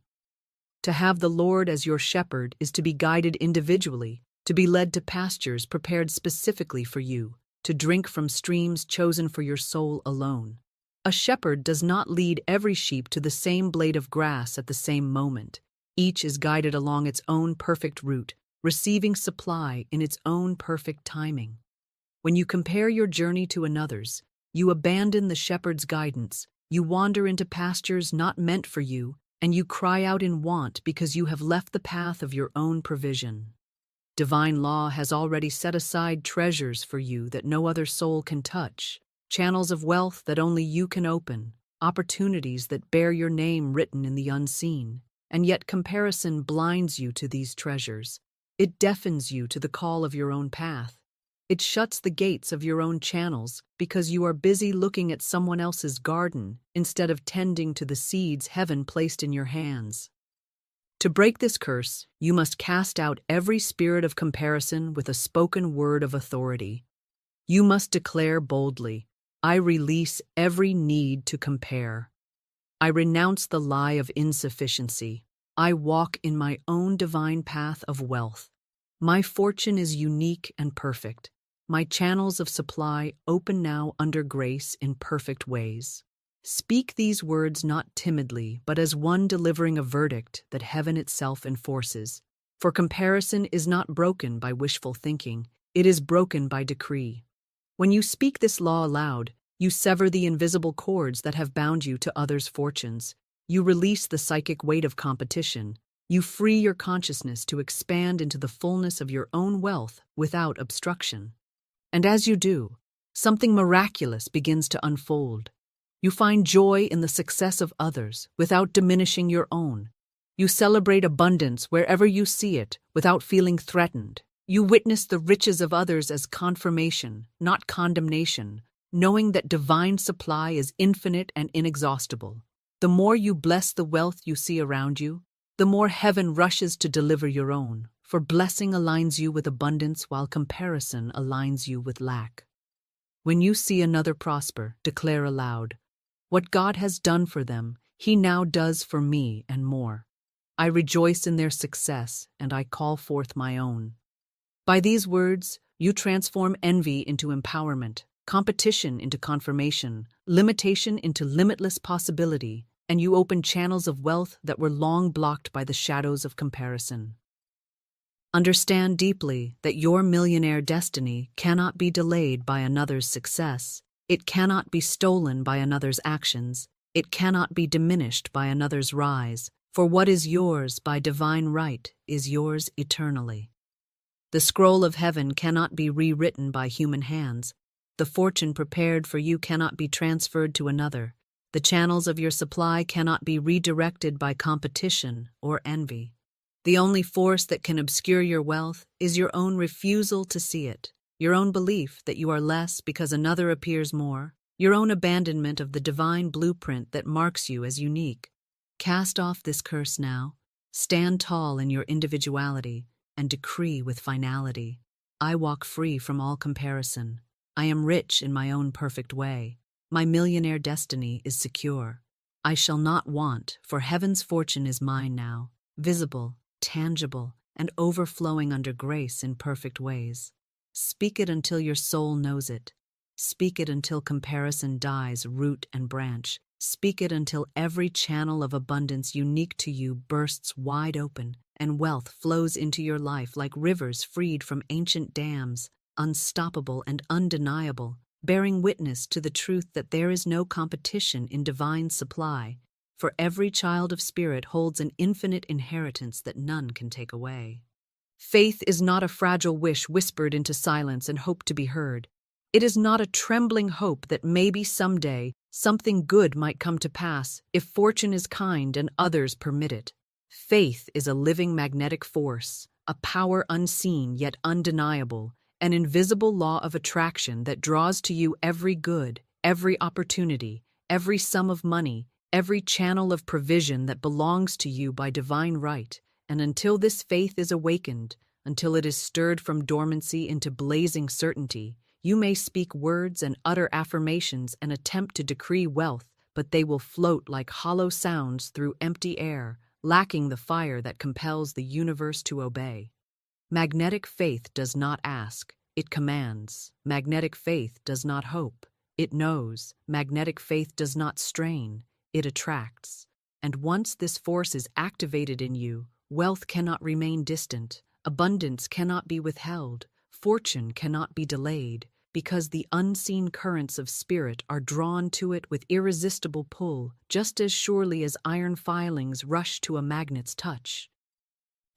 To have the Lord as your shepherd is to be guided individually, to be led to pastures prepared specifically for you, to drink from streams chosen for your soul alone. A shepherd does not lead every sheep to the same blade of grass at the same moment. Each is guided along its own perfect route, receiving supply in its own perfect timing. When you compare your journey to another's, you abandon the shepherd's guidance, you wander into pastures not meant for you, and you cry out in want because you have left the path of your own provision. Divine law has already set aside treasures for you that no other soul can touch, channels of wealth that only you can open, opportunities that bear your name written in the unseen. And yet comparison blinds you to these treasures. It deafens you to the call of your own path. It shuts the gates of your own channels because you are busy looking at someone else's garden instead of tending to the seeds heaven placed in your hands. To break this curse, you must cast out every spirit of comparison with a spoken word of authority. You must declare boldly, "I release every need to compare. I renounce the lie of insufficiency. I walk in my own divine path of wealth. My fortune is unique and perfect. My channels of supply open now under grace in perfect ways." Speak these words not timidly, but as one delivering a verdict that heaven itself enforces. For comparison is not broken by wishful thinking, it is broken by decree. When you speak this law aloud, you sever the invisible cords that have bound you to others' fortunes. You release the psychic weight of competition. You free your consciousness to expand into the fullness of your own wealth without obstruction. And as you do, something miraculous begins to unfold. You find joy in the success of others without diminishing your own. You celebrate abundance wherever you see it without feeling threatened. You witness the riches of others as confirmation, not condemnation, knowing that divine supply is infinite and inexhaustible. The more you bless the wealth you see around you, the more heaven rushes to deliver your own, for blessing aligns you with abundance while comparison aligns you with lack. When you see another prosper, declare aloud, "What God has done for them, He now does for me and more. I rejoice in their success, and I call forth my own." By these words, you transform envy into empowerment, competition into confirmation, limitation into limitless possibility, and you open channels of wealth that were long blocked by the shadows of comparison. Understand deeply that your millionaire destiny cannot be delayed by another's success. It cannot be stolen by another's actions. It cannot be diminished by another's rise, for what is yours by divine right is yours eternally. The scroll of heaven cannot be rewritten by human hands. The fortune prepared for you cannot be transferred to another. The channels of your supply cannot be redirected by competition or envy. The only force that can obscure your wealth is your own refusal to see it, your own belief that you are less because another appears more, your own abandonment of the divine blueprint that marks you as unique. Cast off this curse now, stand tall in your individuality, and decree with finality, "I walk free from all comparison. I am rich in my own perfect way. My millionaire destiny is secure. I shall not want, for heaven's fortune is mine now, visible, tangible, and overflowing under grace in perfect ways." Speak it until your soul knows it. Speak it until comparison dies root and branch. Speak it until every channel of abundance unique to you bursts wide open, and wealth flows into your life like rivers freed from ancient dams, unstoppable and undeniable, bearing witness to the truth that there is no competition in divine supply, for every child of spirit holds an infinite inheritance that none can take away. Faith is not a fragile wish whispered into silence and hope to be heard. It is not a trembling hope that maybe someday something good might come to pass if fortune is kind and others permit it. Faith is a living magnetic force, a power unseen yet undeniable, an invisible law of attraction that draws to you every good, every opportunity, every sum of money, every channel of provision that belongs to you by divine right. And until this faith is awakened, until it is stirred from dormancy into blazing certainty, you may speak words and utter affirmations and attempt to decree wealth, but they will float like hollow sounds through empty air, lacking the fire that compels the universe to obey. Magnetic faith does not ask, it commands. Magnetic faith does not hope, it knows. Magnetic faith does not strain, it attracts. And once this force is activated in you, wealth cannot remain distant, abundance cannot be withheld, fortune cannot be delayed, because the unseen currents of spirit are drawn to it with irresistible pull, just as surely as iron filings rush to a magnet's touch.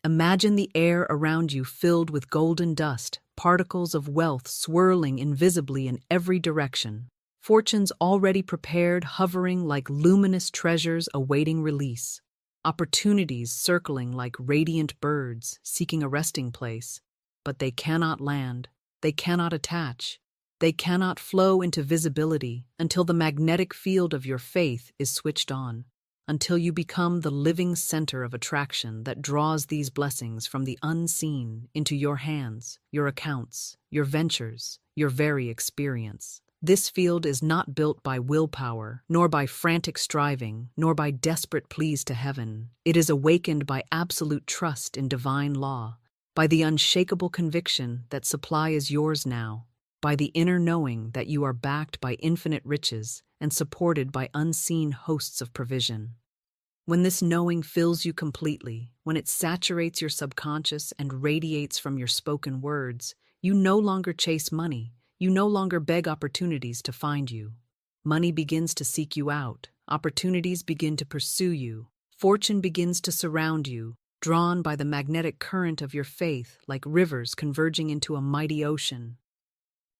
Imagine the air around you filled with golden dust, particles of wealth swirling invisibly in every direction. Fortunes already prepared, hovering like luminous treasures awaiting release. Opportunities circling like radiant birds, seeking a resting place. But they cannot land, they cannot attach, they cannot flow into visibility until the magnetic field of your faith is switched on, until you become the living center of attraction that draws these blessings from the unseen into your hands, your accounts, your ventures, your very experience. This field is not built by willpower, nor by frantic striving, nor by desperate pleas to heaven. It is awakened by absolute trust in divine law, by the unshakable conviction that supply is yours now, by the inner knowing that you are backed by infinite riches and supported by unseen hosts of provision. When this knowing fills you completely, when it saturates your subconscious and radiates from your spoken words, you no longer chase money. You no longer beg opportunities to find you. Money begins to seek you out. Opportunities begin to pursue you. Fortune begins to surround you, drawn by the magnetic current of your faith like rivers converging into a mighty ocean.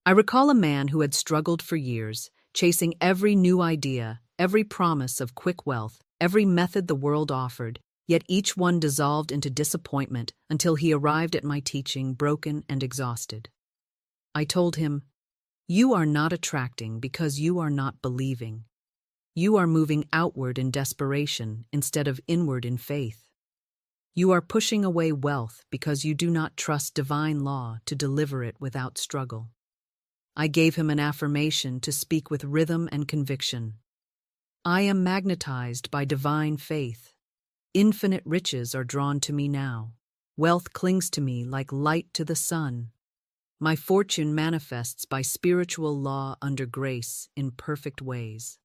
I recall a man who had struggled for years, chasing every new idea, every promise of quick wealth, every method the world offered, yet each one dissolved into disappointment until he arrived at my teaching broken and exhausted. I told him, "You are not attracting because you are not believing. You are moving outward in desperation instead of inward in faith. You are pushing away wealth because you do not trust divine law to deliver it without struggle." I gave him an affirmation to speak with rhythm and conviction. I am magnetized by divine faith. Infinite riches are drawn to me now. Wealth clings to me like light to the sun. My fortune manifests by spiritual law under grace in perfect ways.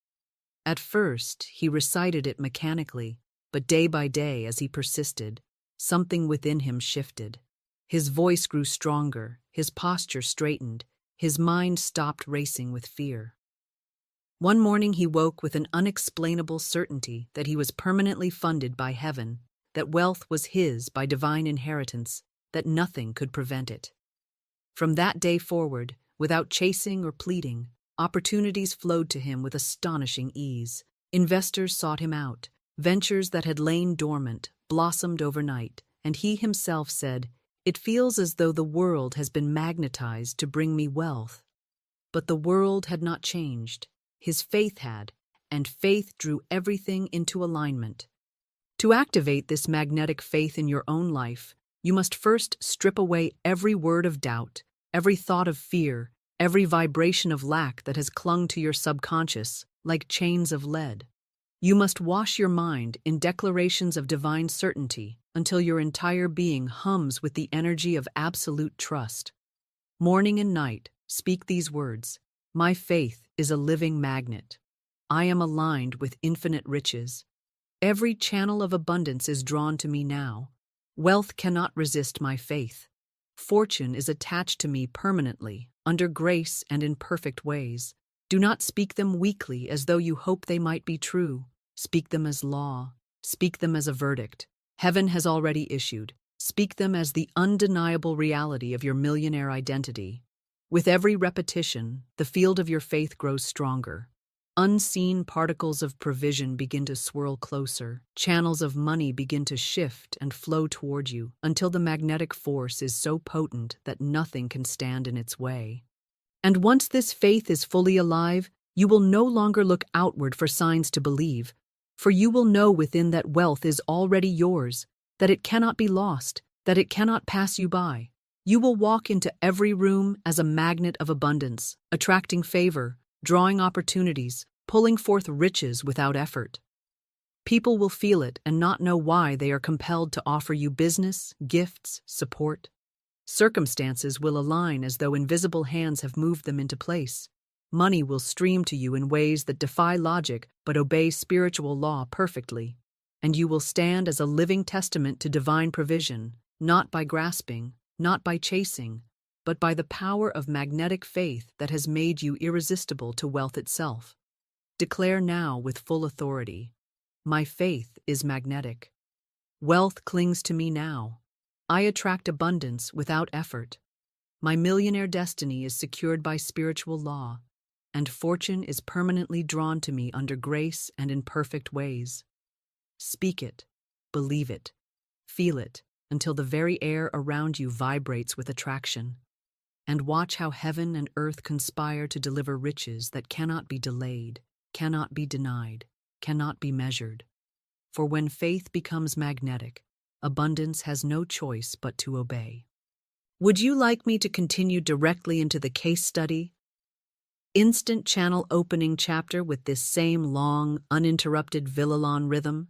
At first, he recited it mechanically, but day by day, as he persisted, something within him shifted. His voice grew stronger, his posture straightened, his mind stopped racing with fear. One morning he woke with an unexplainable certainty that he was permanently funded by heaven, that wealth was his by divine inheritance, that nothing could prevent it. From that day forward, without chasing or pleading, opportunities flowed to him with astonishing ease. Investors sought him out. Ventures that had lain dormant blossomed overnight, and he himself said, "It feels as though the world has been magnetized to bring me wealth." But the world had not changed. His faith had, and faith drew everything into alignment. To activate this magnetic faith in your own life, you must first strip away every word of doubt, every thought of fear, every vibration of lack that has clung to your subconscious like chains of lead. You must wash your mind in declarations of divine certainty until your entire being hums with the energy of absolute trust. Morning and night, speak these words: "My faith is a living magnet. I am aligned with infinite riches. Every channel of abundance is drawn to me now. Wealth cannot resist my faith. Fortune is attached to me permanently, under grace and in perfect ways. Do not speak them weakly as though you hope they might be true. Speak them as law. Speak them as a verdict. Heaven has already issued. Speak them as the undeniable reality of your millionaire identity. With every repetition, the field of your faith grows stronger. Unseen particles of provision begin to swirl closer. Channels of money begin to shift and flow toward you until the magnetic force is so potent that nothing can stand in its way. And once this faith is fully alive, you will no longer look outward for signs to believe, for you will know within that wealth is already yours, that it cannot be lost, that it cannot pass you by. You will walk into every room as a magnet of abundance, attracting favor, drawing opportunities, pulling forth riches without effort. People will feel it and not know why they are compelled to offer you business, gifts, support. Circumstances will align as though invisible hands have moved them into place. Money will stream to you in ways that defy logic but obey spiritual law perfectly. and you will stand as a living testament to divine provision, not by grasping, not by chasing, but by the power of magnetic faith that has made you irresistible to wealth itself. Declare now with full authority, "My faith is magnetic. Wealth clings to me now. I attract abundance without effort. My millionaire destiny is secured by spiritual law, and fortune is permanently drawn to me under grace and in perfect ways." Speak it, believe it, feel it, until the very air around you vibrates with attraction. And watch how heaven and earth conspire to deliver riches that cannot be delayed, cannot be denied, cannot be measured. For when faith becomes magnetic, abundance has no choice but to obey. Would you like me to continue directly into the case study? Instant channel opening chapter with this same long, uninterrupted Villalon rhythm.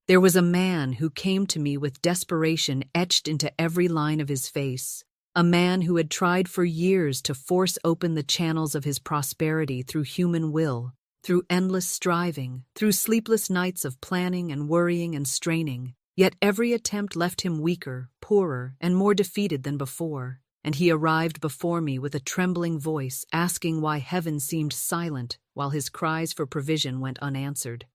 There was a man who came to me with desperation etched into every line of his face, a man who had tried for years to force open the channels of his prosperity through human will, through endless striving, through sleepless nights of planning and worrying and straining. Yet every attempt left him weaker, poorer, and more defeated than before, and he arrived before me with a trembling voice, asking why heaven seemed silent while his cries for provision went unanswered.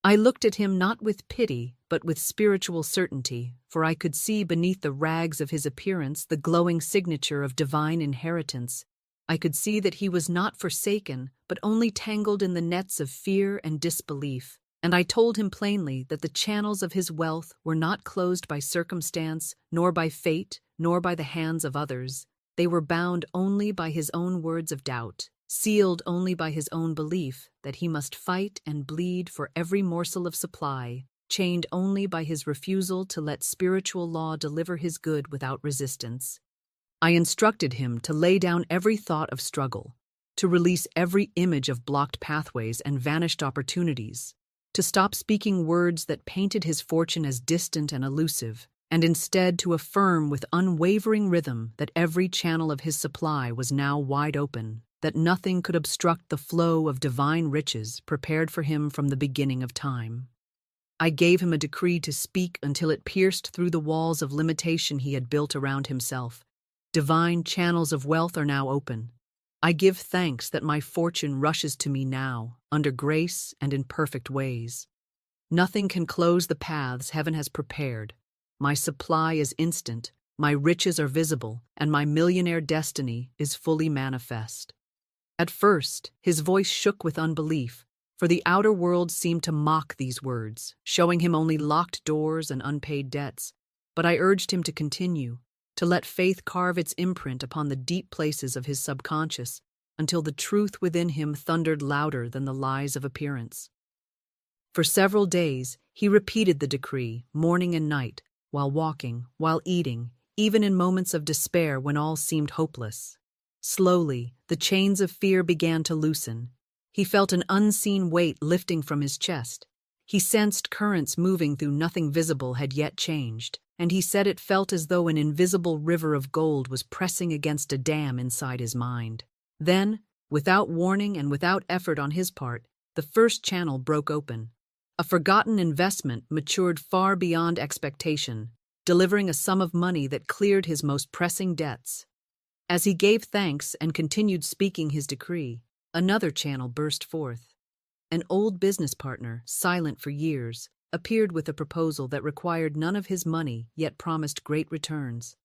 I looked at him not with pity, but with spiritual certainty, for I could see beneath the rags of his appearance the glowing signature of divine inheritance. I could see that he was not forsaken, but only tangled in the nets of fear and disbelief. And I told him plainly that the channels of his wealth were not closed by circumstance, nor by fate, nor by the hands of others. They were bound only by his own words of doubt, sealed only by his own belief that he must fight and bleed for every morsel of supply, chained only by his refusal to let spiritual law deliver his good without resistance. I instructed him to lay down every thought of struggle, to release every image of blocked pathways and vanished opportunities, to stop speaking words that painted his fortune as distant and elusive, and instead to affirm with unwavering rhythm that every channel of his supply was now wide open, that nothing could obstruct the flow of divine riches prepared for him from the beginning of time. I gave him a decree to speak until it pierced through the walls of limitation he had built around himself. Divine channels of wealth are now open. I give thanks that my fortune rushes to me now, under grace and in perfect ways. Nothing can close the paths heaven has prepared. My supply is instant, my riches are visible, and my millionaire destiny is fully manifest. At first, his voice shook with unbelief, for the outer world seemed to mock these words, showing him only locked doors and unpaid debts. But I urged him to continue, to let faith carve its imprint upon the deep places of his subconscious, until the truth within him thundered louder than the lies of appearance. For several days, he repeated the decree, morning and night, while walking, while eating, even in moments of despair when all seemed hopeless. Slowly, the chains of fear began to loosen. He felt an unseen weight lifting from his chest. He sensed currents moving through nothing visible had yet changed, and he said it felt as though an invisible river of gold was pressing against a dam inside his mind. Then, without warning and without effort on his part, the first channel broke open. A forgotten investment matured far beyond expectation, delivering a sum of money that cleared his most pressing debts. As he gave thanks and continued speaking his decree, another channel burst forth. An old business partner, silent for years, appeared with a proposal that required none of his money yet promised great returns.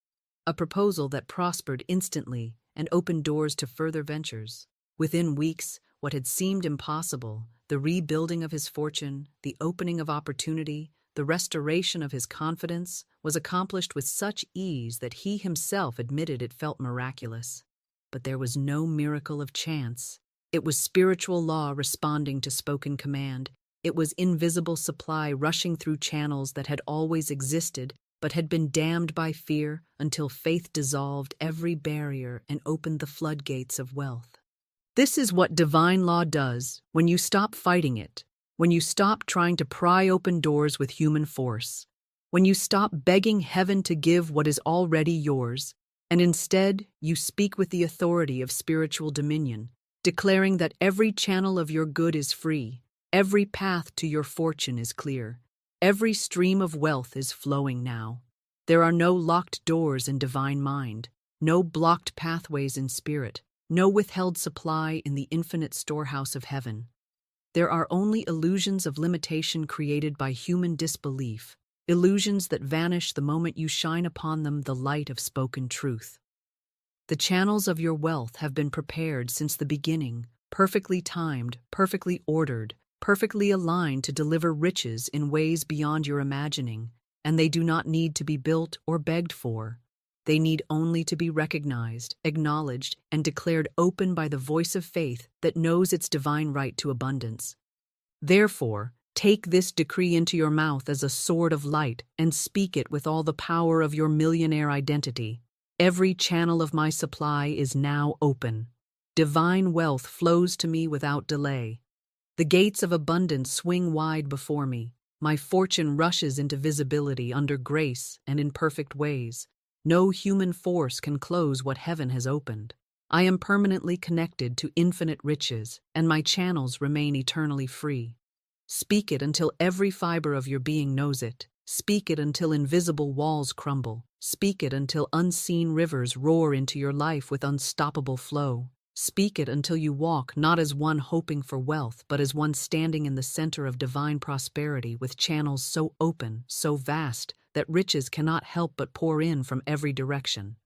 A proposal that prospered instantly and opened doors to further ventures. Within weeks, what had seemed impossible, the rebuilding of his fortune, the opening of opportunity, the restoration of his confidence, was accomplished with such ease that he himself admitted it felt miraculous. But there was no miracle of chance. It was spiritual law responding to spoken command. It was invisible supply rushing through channels that had always existed but had been dammed by fear until faith dissolved every barrier and opened the floodgates of wealth. This is what divine law does when you stop fighting it, when you stop trying to pry open doors with human force, when you stop begging heaven to give what is already yours, and instead you speak with the authority of spiritual dominion, declaring that every channel of your good is free, every path to your fortune is clear, Every stream of wealth is flowing now. There are no locked doors in divine mind, no blocked pathways in spirit, no withheld supply in the infinite storehouse of heaven. There are only illusions of limitation created by human disbelief, illusions that vanish the moment you shine upon them the light of spoken truth. The channels of your wealth have been prepared since the beginning, perfectly timed, perfectly ordered, perfectly aligned to deliver riches in ways beyond your imagining, and they do not need to be built or begged for. They need only to be recognized, acknowledged, and declared open by the voice of faith that knows its divine right to abundance. Therefore, take this decree into your mouth as a sword of light and speak it with all the power of your millionaire identity. Every channel of my supply is now open. Divine wealth flows to me without delay. The gates of abundance swing wide before me. My fortune rushes into visibility under grace and in perfect ways. No human force can close what heaven has opened. I am permanently connected to infinite riches, and my channels remain eternally free. Speak it until every fiber of your being knows it. Speak it until invisible walls crumble. Speak it until unseen rivers roar into your life with unstoppable flow. Speak it until you walk not as one hoping for wealth, but as one standing in the center of divine prosperity with channels so open, so vast, that riches cannot help but pour in from every direction.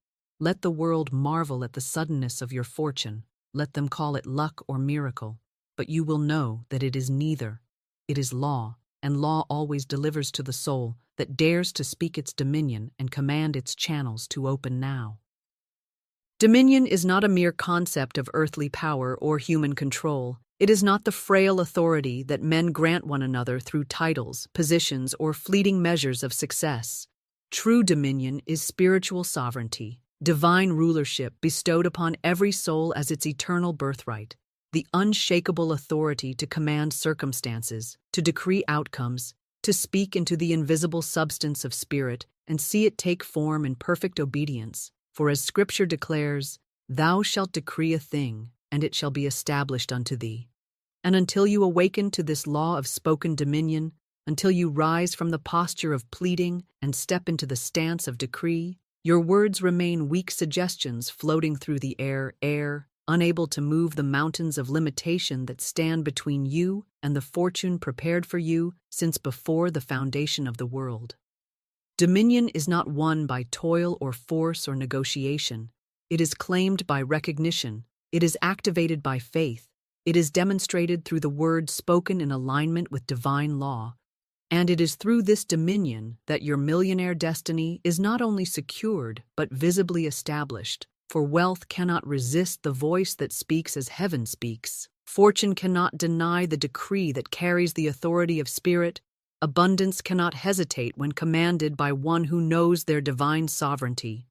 Let the world marvel at the suddenness of your fortune. Let them call it luck or miracle. But you will know that it is neither. It is law, and law always delivers to the soul that dares to speak its dominion and command its channels to open now. Dominion is not a mere concept of earthly power or human control. It is not the frail authority that men grant one another through titles, positions, or fleeting measures of success. True dominion is spiritual sovereignty, divine rulership bestowed upon every soul as its eternal birthright, the unshakable authority to command circumstances, to decree outcomes, to speak into the invisible substance of spirit and see it take form in perfect obedience. For as Scripture declares, "Thou shalt decree a thing, and it shall be established unto thee." And until you awaken to this law of spoken dominion, until you rise from the posture of pleading and step into the stance of decree, your words remain weak suggestions floating through the air, unable to move the mountains of limitation that stand between you and the fortune prepared for you since before the foundation of the world. Dominion is not won by toil or force or negotiation. It is claimed by recognition. It is activated by faith. It is demonstrated through the word spoken in alignment with divine law. And it is through this dominion that your millionaire destiny is not only secured, but visibly established. For wealth cannot resist the voice that speaks as heaven speaks. Fortune cannot deny the decree that carries the authority of spirit. Abundance cannot hesitate when commanded by one who knows their divine sovereignty.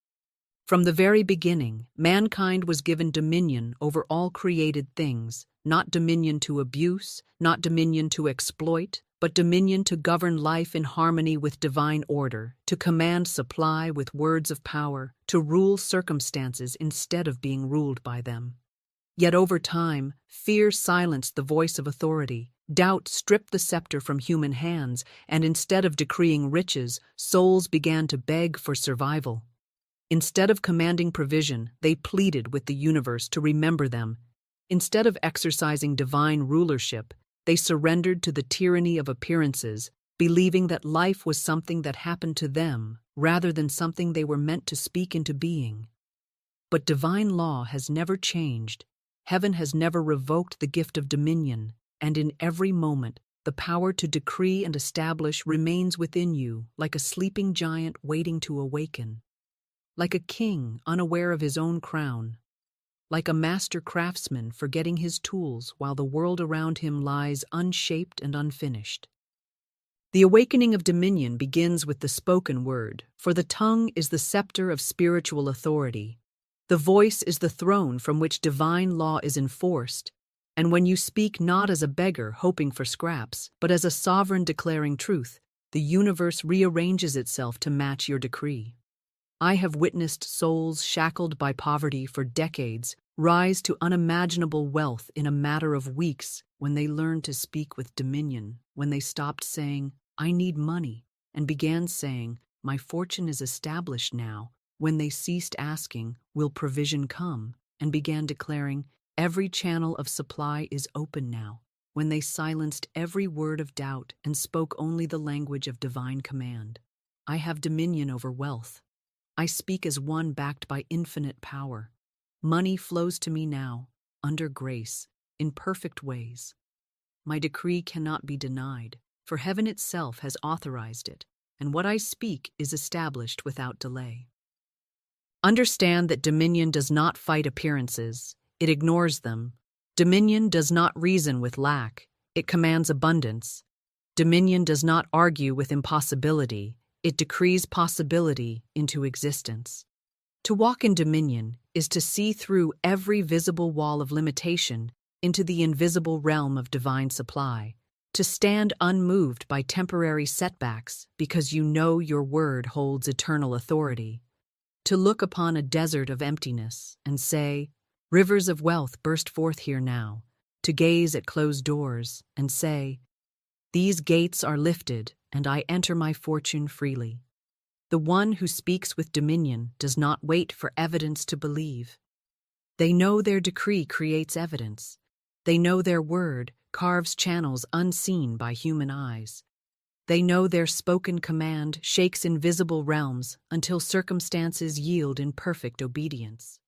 From the very beginning, mankind was given dominion over all created things, not dominion to abuse, not dominion to exploit, but dominion to govern life in harmony with divine order, to command supply with words of power, to rule circumstances instead of being ruled by them. Yet over time, fear silenced the voice of authority. Doubt stripped the scepter from human hands, and instead of decreeing riches, souls began to beg for survival. Instead of commanding provision, they pleaded with the universe to remember them. Instead of exercising divine rulership, they surrendered to the tyranny of appearances, believing that life was something that happened to them rather than something they were meant to speak into being. But divine law has never changed. Heaven has never revoked the gift of dominion. And in every moment, the power to decree and establish remains within you, like a sleeping giant waiting to awaken, like a king unaware of his own crown, like a master craftsman forgetting his tools while the world around him lies unshaped and unfinished. The awakening of dominion begins with the spoken word, for the tongue is the scepter of spiritual authority. The voice is the throne from which divine law is enforced. And when you speak not as a beggar hoping for scraps, but as a sovereign declaring truth, the universe rearranges itself to match your decree. I have witnessed souls shackled by poverty for decades rise to unimaginable wealth in a matter of weeks when they learned to speak with dominion, when they stopped saying, I need money, and began saying, my fortune is established now, when they ceased asking, will provision come, and began declaring, every channel of supply is open now, when they silenced every word of doubt and spoke only the language of divine command. I have dominion over wealth. I speak as one backed by infinite power. Money flows to me now, under grace, in perfect ways. My decree cannot be denied, for heaven itself has authorized it, and what I speak is established without delay. Understand that dominion does not fight appearances, it ignores them. Dominion does not reason with lack, it commands abundance. Dominion does not argue with impossibility, it decrees possibility into existence. To walk in dominion is to see through every visible wall of limitation into the invisible realm of divine supply, to stand unmoved by temporary setbacks because you know your word holds eternal authority, to look upon a desert of emptiness and say, rivers of wealth burst forth here now, to gaze at closed doors and say, these gates are lifted and I enter my fortune freely. The one who speaks with dominion does not wait for evidence to believe. They know their decree creates evidence. They know their word carves channels unseen by human eyes. They know their spoken command shakes invisible realms until circumstances yield in perfect obedience.